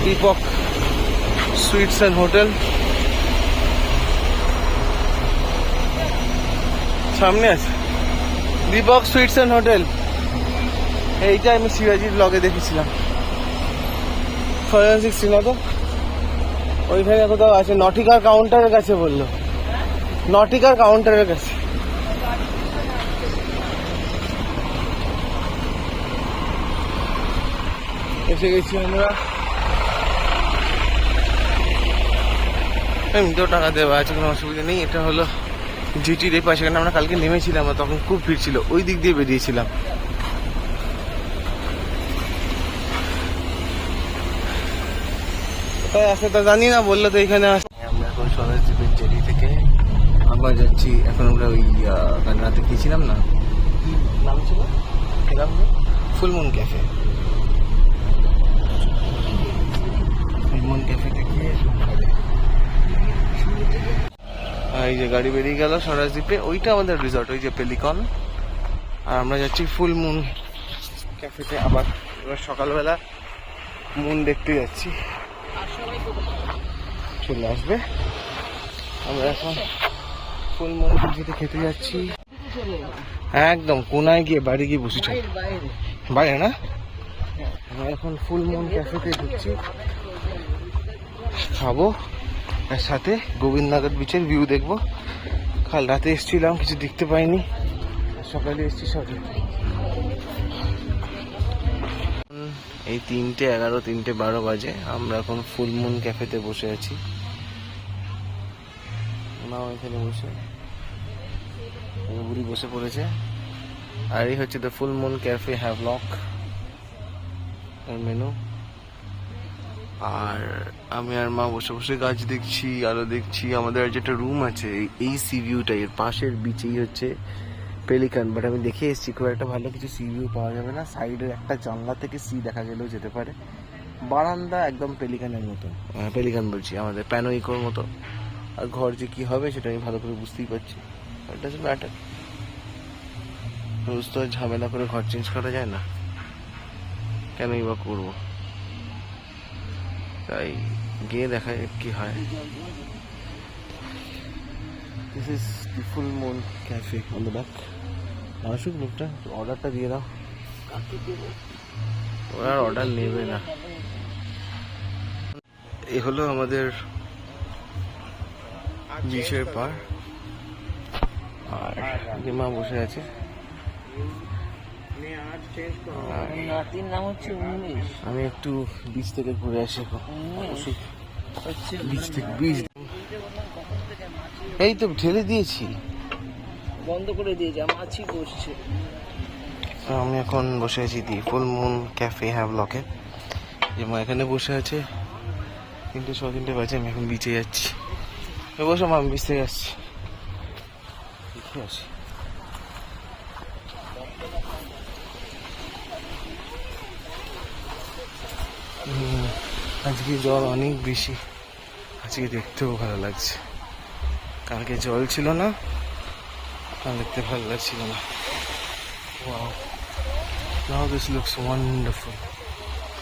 দীপক সুইটস অ্যান্ড হোটেল সামনে আছে, দীপক সুইটস অ্যান্ড হোটেল। এইটা আমি শিবাজির ব্লগে দেখেছিলাম, ফরেন্সিক সিনেমা। তো ওইখানে কোথাও আছে, নটিকার কাউন্টারের কাছে বললো, নটিকার কাউন্টারের কাছে। এসে গেছি আমরা, এমনিতেও টাকা দেওয়া আছে, কোনো অসুবিধা নেই। এটা হলো জিটির এই পাশে, আমরা কালকে নেমেছিলাম, তখন খুব ভিড় ছিল, ওই দিক দিয়ে বেরিয়েছিলাম। কোথায় আসে তা জানি না, বললো তো এখানে আসে। আমরা এখন স্বরাজ দ্বীপের জেটি থেকে আমরা যাচ্ছি, এখন আমরা ওই রাতে গিয়েছিলাম না, নাম ছিল ফুলমুন ক্যাফে। ফুলমুন ক্যাফেতে গিয়ে এই যে গাড়ি বেরিয়ে গেল স্বরাজ দ্বীপে, ওইটা আমাদের রিসর্ট, ওই যে পেলিকন। আর আমরা যাচ্ছি ফুল মুন ক্যাফেতে আবার। এবার সকালবেলা মুন দেখতে যাচ্ছি, চলে আসবে। আমরা এখন ফুল মুন যেতে খেতে যাচ্ছি, একদম কোনায় গিয়ে বাড়ি গিয়ে বসেছি, বাইরে না। আমরা এখন ফুল মুন ক্যাফেতে ঢুকছি, খাবো, এর সাথে গোবিন্দনগর বিচের ভিউ দেখবো। কাল রাতে এসেছিলাম, কিছু দেখতে পাইনি, সকালে এসেছি সব। এই 3:11 3:12 বাজে, আমরা এখন ফুল মুন ক্যাফেতে বসে আছি। মাও এখানে বসে, বুড়ি বসে পড়েছে। আর এই হচ্ছে the full moon cafe Havelock এর মেনু। আর আমি আর মা বসে বসে গাছ দেখছি, আরো দেখছি। আমাদের যেটা রুম আছে এই সি ভিউটা, এর পাশের বিচেই হচ্ছে পেলিকান, বাট আমি দেখে এসেছি খুব একটা ভালো কিছু সি ভিউ পাওয়া যাবে না। সাইডের একটা জানলা থেকে সি দেখা গেলেও যেতে পারে। বারান্দা একদম পেলিকানের মতো, পেলিকান বলছি আমাদের প্যানোইকোর মতো। আর ঘর যে কি হবে সেটা আমি ভালো করে বুঝতেই পারছি। ইট ডাজন্ট ম্যাটার, রোজ তো ঝামেলা করে ঘর চেঞ্জ করা যায় না, কেনই বা করবো। তাই গিয়ে দেখা কি হয়। This is the full moon cafe on the back. আসুক লোকটা, অর্ডারটা দিয়ে দাও। ওরা অর্ডার নেবে না। এ হলো আমাদের বিচের পার, আর মা বসে আছে। আমি একটু বিচ থেকে ঘুরে আসি, বিচ থেকে বিচ এই তো ঠেলে দিয়েছি, বন্ধ করে দিয়েছে, মাছি বসছে। আমি এখন বসে আছি দি ফুল মুন ক্যাফে হ্যাভলকে। যে মা এখানে বসে আছে, 3:03 বাজে, আমি এখন বিচে যাচ্ছি। বসো মা, আমি বিচ থেকে আসছি, দেখে আসি। আজকে জল অনেক বেশি, আজকে দেখতেও ভালো লাগছে। কালকে জল ছিল না, আর দেখতে ভালো লাগছিল না। Wow, now this looks wonderful.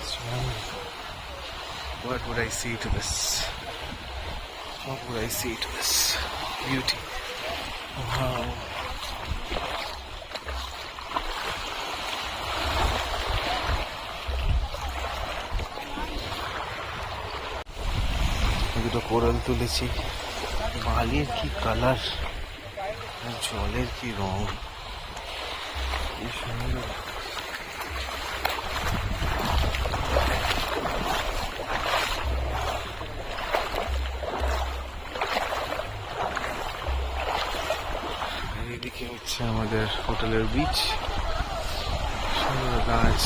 It's wonderful. What would I say to this? What would I say to this beauty? Wow. দুটো কোরাল তুলেছি, বালির কি কালার, জলের কি রং, কি সুন্দর। এইদিকে হচ্ছে আমাদের হোটেলের বিচ, সুন্দর গাছ,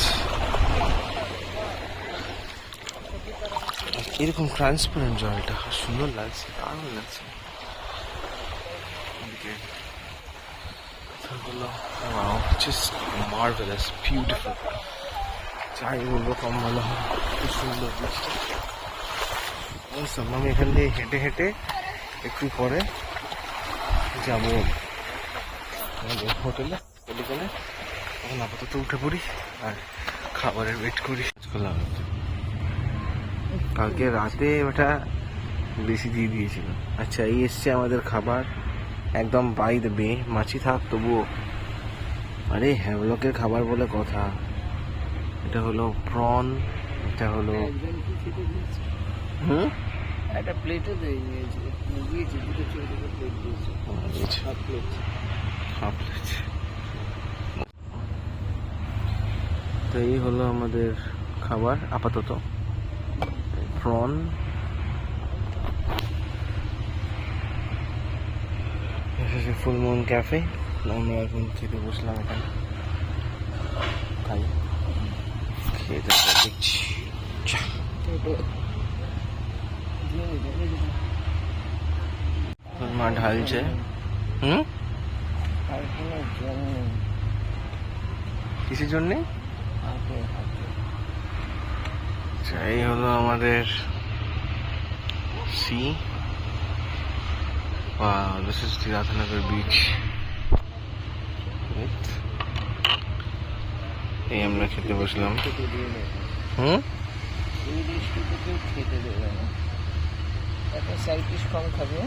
এরকম ট্রান্সপারেন্ট জলটা সুন্দর লাগছে, দারুণ লাগছে। এদিকে গুলো wow, just marvelous, beautiful, যাই বলবো কম ভালো হয়, খুব সুন্দর বিচটা। আমি এখান দিয়ে হেঁটে হেঁটে একটু পরে যাবো আমাদের হোটেলে হোটেলে। এখন আপাতত উঠে পড়ি আর খাবারের ওয়েট করি। কালকে রাতে ওটা বেশি দিয়ে দিয়েছিল। আচ্ছা, এই এসছে আমাদের খাবার একদম বাই দ্য বে, মাছি থাক তবুও, আরে হ্যাভলকের খাবার বলে কথা। এটা হলো প্রন, এটা হলো একটা প্লেটে দিয়েছে, দুটো ছোট ছোট প্লেট দিয়েছে, হাফ প্লেট। তো এই হলো আমাদের খাবার আপাতত, প্রন, ফুল মুন ক্যাফে। আমরা এখন খেতে বসলাম এখানে, খাই খেয়ে দেখছি। মা ঢালছে। কিসের জন্যে? এই হলো আমাদের C. Wow, this is the Radhanagar beach. এই আমরা খেতে বসলাম। খেতে দেবে না, একটা সাইড ডিশ কম খাবে।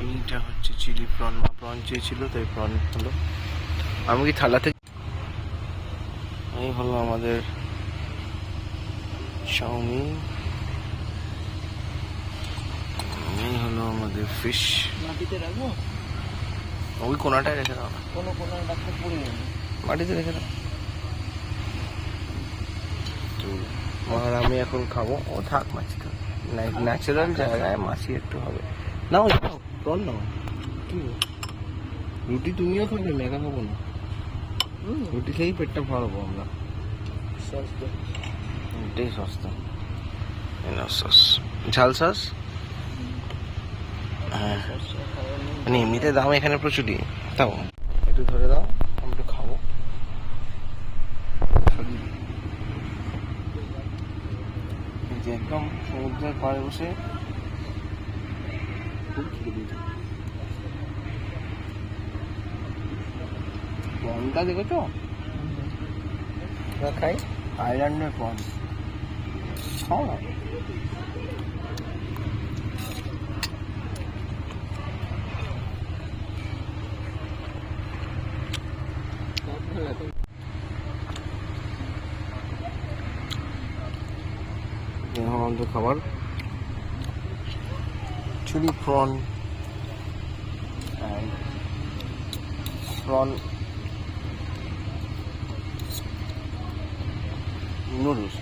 এইটা হচ্ছে চিলি প্রন, প্রন চেয়েছিল তাই প্রন হলো। আমি কি থালা থেকে, এই হলো আমাদের চাউমিন, এই হলো আমাদের ফিশ। মাটিতে রাখবো, ওই কোনাটায় রেখে দাও না, কোনো রাখতে পড়ে যাবে, মাটিতে রেখে দাও। তো আর আমি এখন খাবো, ও থাক মাছি থাক, ন্যাচারাল জায়গায় মাছি একটু হবে। নাও নাও প্রন নাও, কি রুটি তুমিও খাবে, মেঘা খাবো না, রুটি খেয়েই পেটটা ভরাবো আমরা। এটাই সস্তা, সস, ঝাল সস। হ্যাঁ, মানে এমনিতে দাম এখানে প্রচুরই। তাও একটু ধরে দাও, আমি একটু খাবো। একদম সমুদ্রের পাড়ে বসে পনটা দেখেছো? খাই আইল্যান্ডের পন খাও না। আমাদের খাবার chilli prawn and prawn noodles.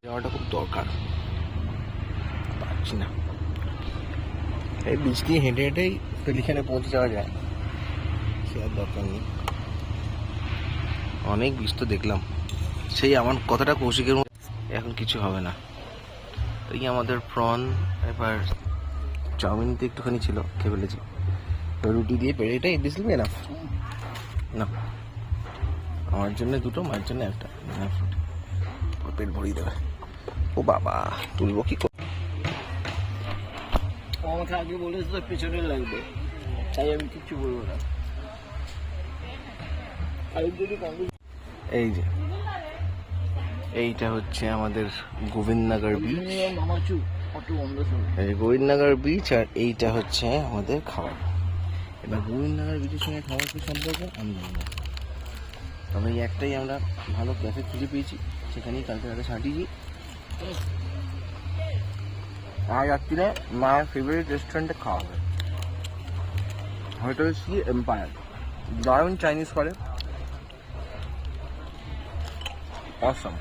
যাওয়াটা খুব দরকার, পারছি না। এই বীজ দিয়ে হেঁটে হেঁটেই পেলিখানে পৌঁছে যাওয়া যায়, সে আর দরকার নেই। অনেক বীজ তো দেখলাম, সেই আমার কথাটা কৌশিকের মতো, এখন কিছু হবে না। এই আমাদের প্রন, এবার চাউমিন তো একটুখানি ছিল, খেয়ে ফেলেছি। রুটি দিয়ে পেড়ে এটাই দিয়েছিল এনাফ না, আমার জন্য দুটো, মায়ের জন্য একটা, পেট ভরিয়ে দেবে। ও বাবা, তুলবো কি করে? আমাকে আগে বলেছে তো পেছনে লাগবে, তাই আমি কিচ্ছু বলবো না। এই যে এইটা হচ্ছে আমাদের গোবিন্দনগর বিচ, এই গোবিন্দনগর বিচ, আর এইটা হচ্ছে আমাদের খাবার। এবার গোবিন্দনগর বিচের সঙ্গে খাবার কি সম্পর্ক আমি জানি না, তবে এই একটাই আমরা ভালো ক্যাফে খুঁজে পেয়েছি, সেখানেই কালকে রাতে ছাটিয়েছি। আর রাত্রিরে মায়ের ফেভারিট রেস্টুরেন্টে খাওয়া হবে। হোটেল সি এম্পায়ার, দারুণ চাইনিজ করে, অসম।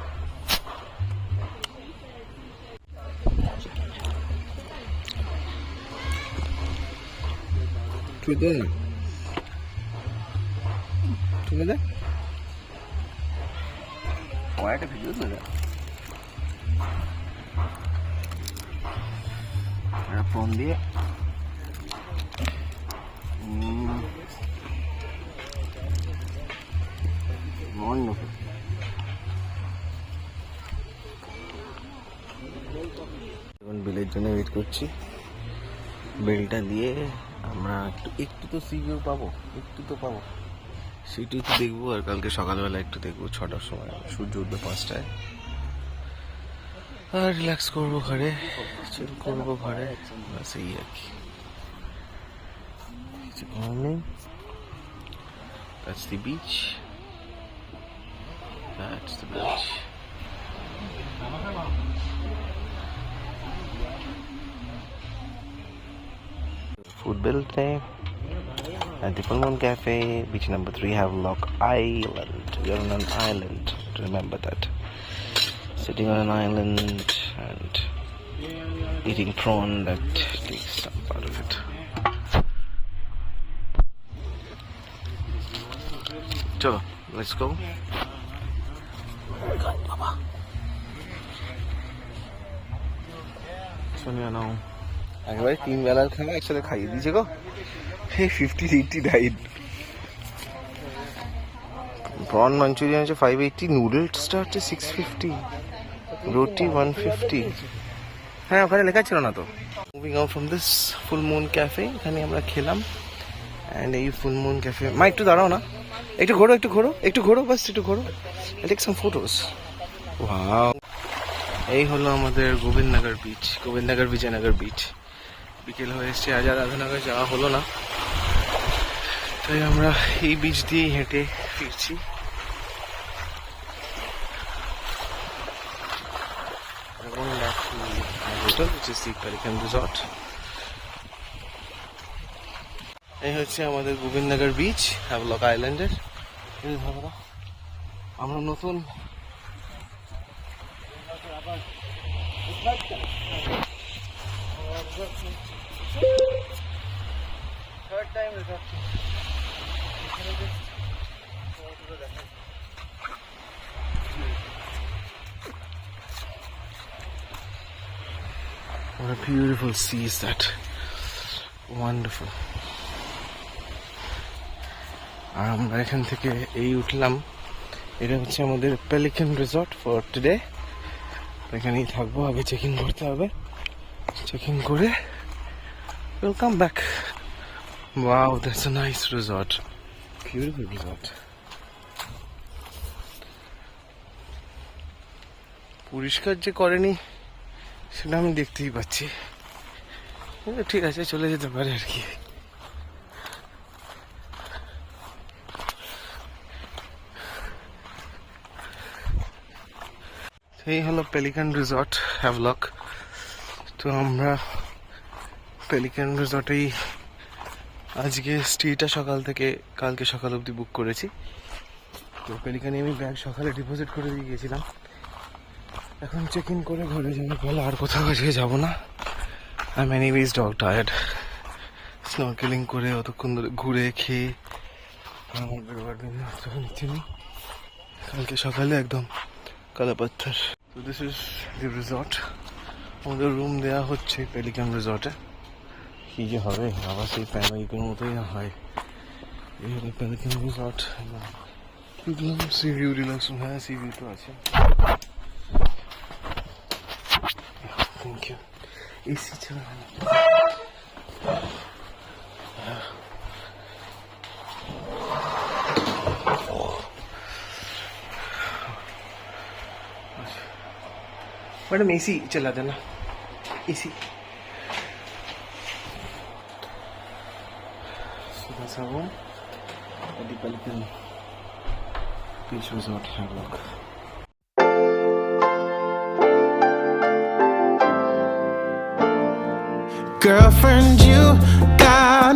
তুই দে না, তুই দে কয়েকটা ভিডিও তুলে দে। ফোন দিয়ে wonderful. এখন বিলের জন্য ওয়েট করছি, বিলটা দিয়ে আমরা একটু তো সি ভিউ পাবো, একটু তো পাবো, সেটাই তো দেখবো। আর কালকে সকালবেলা একটু দেখবো 6টার সময় সূর্য উঠবে 5টায়, আর রিল্যাক্স করবো ঘরে, চিল করবো ঘরে, বাস এই আর কি। Morning. That's the beach. That's the beach. Food bill today at the Full Moon Cafe, beach number 3, Havelock Island. We are on an island, remember that. Sitting on an island and eating prawn that takes some part of it. Chalo, let's go. Sonia now. একবারে 3 বেলার খাওয়া একসাথে খাইয়ে দিয়েছে গো। 50-89 prawn manchurian আছে 580, নুডলসটা হচ্ছে 650, রুটি 150। হ্যাঁ ওখানে লেখা ছিল না তো। Moving out from this full moon cafe, এখানে আমরা খেলাম। অ্যান্ড এই ফুল মুন ক্যাফে, মা একটু দাঁড়াও না, একটু ঘোরো, একটু ঘোরো, একটু ঘোরো, বাস একটু ঘোরো, টেক সাম ফটোস। ওয়াও, এই হলো আমাদের গোবিন্দনগর বিচ, গোবিন্দনগর বিজয়নগর বিচ। বিকেল হয়ে এসছে, আজ আর রাধানগর যাওয়া হলো না, তাই আমরা এই বিচ দিয়েই হেঁটে ফিরছি। Hotel which is the Pelican Resort. এই হচ্ছে আমাদের গোবিন্দনগর বিচ, হ্যাভলক আইল্যান্ডের। আমরা নতুন What a beautiful sea is that. Wonderful. আর আমরা এখান থেকে এই উঠলাম, এটা হচ্ছে আমাদের পেলিকান রিসর্ট ফর টুডে। এখানেই থাকবো, আগে চেক ইন করতে হবে, চেক ইন করে we'll come back. Wow, that's a nice resort, beautiful resort. পরিষ্কার যে করেনি সেটা আমি দেখতেই পাচ্ছি, কিন্তু ঠিক আছে, চলে যেতে পারে আর কি। এই হলো পেলিকান রিসর্ট হ্যাভলক। তো আমরা পেলিকান রিসর্টেই আজকে স্টেটা সকাল থেকে কালকে সকাল অবধি বুক করেছি। তো পেলিকানে আমি ব্যাগ সকালে ডিপোজিট করে দিয়ে গিয়েছিলাম, এখন চেক ইন করে ঘরে যাবো, বলে আর কোথাও আজকে যাবো না। I am anyways dog tired, snorkelling করে অতক্ষণ ধরে ঘুরে খেয়ে আমার বেরোবার জন্য নিচ্ছে নি, কালকে সকালে একদম কালা পাথর। তো দিস ইজ দি রিসর্ট, আমাদের রুম দেওয়া হচ্ছে পেলিকান রিসর্টে। কী যে হবে আবার সেই প্যারামাইকের মতোই না হয়। এই হলো পেলিকান রিসর্ট, দেখলাম সি ভিউ রিল্যাক্স, হ্যাঁ সি ভিউ তো আছে। Thank you. এসি ছাড়া मैडम एसी चला देना, एसी। सुबह सा वो Pelican beach resort Havelock. Girlfriend, you got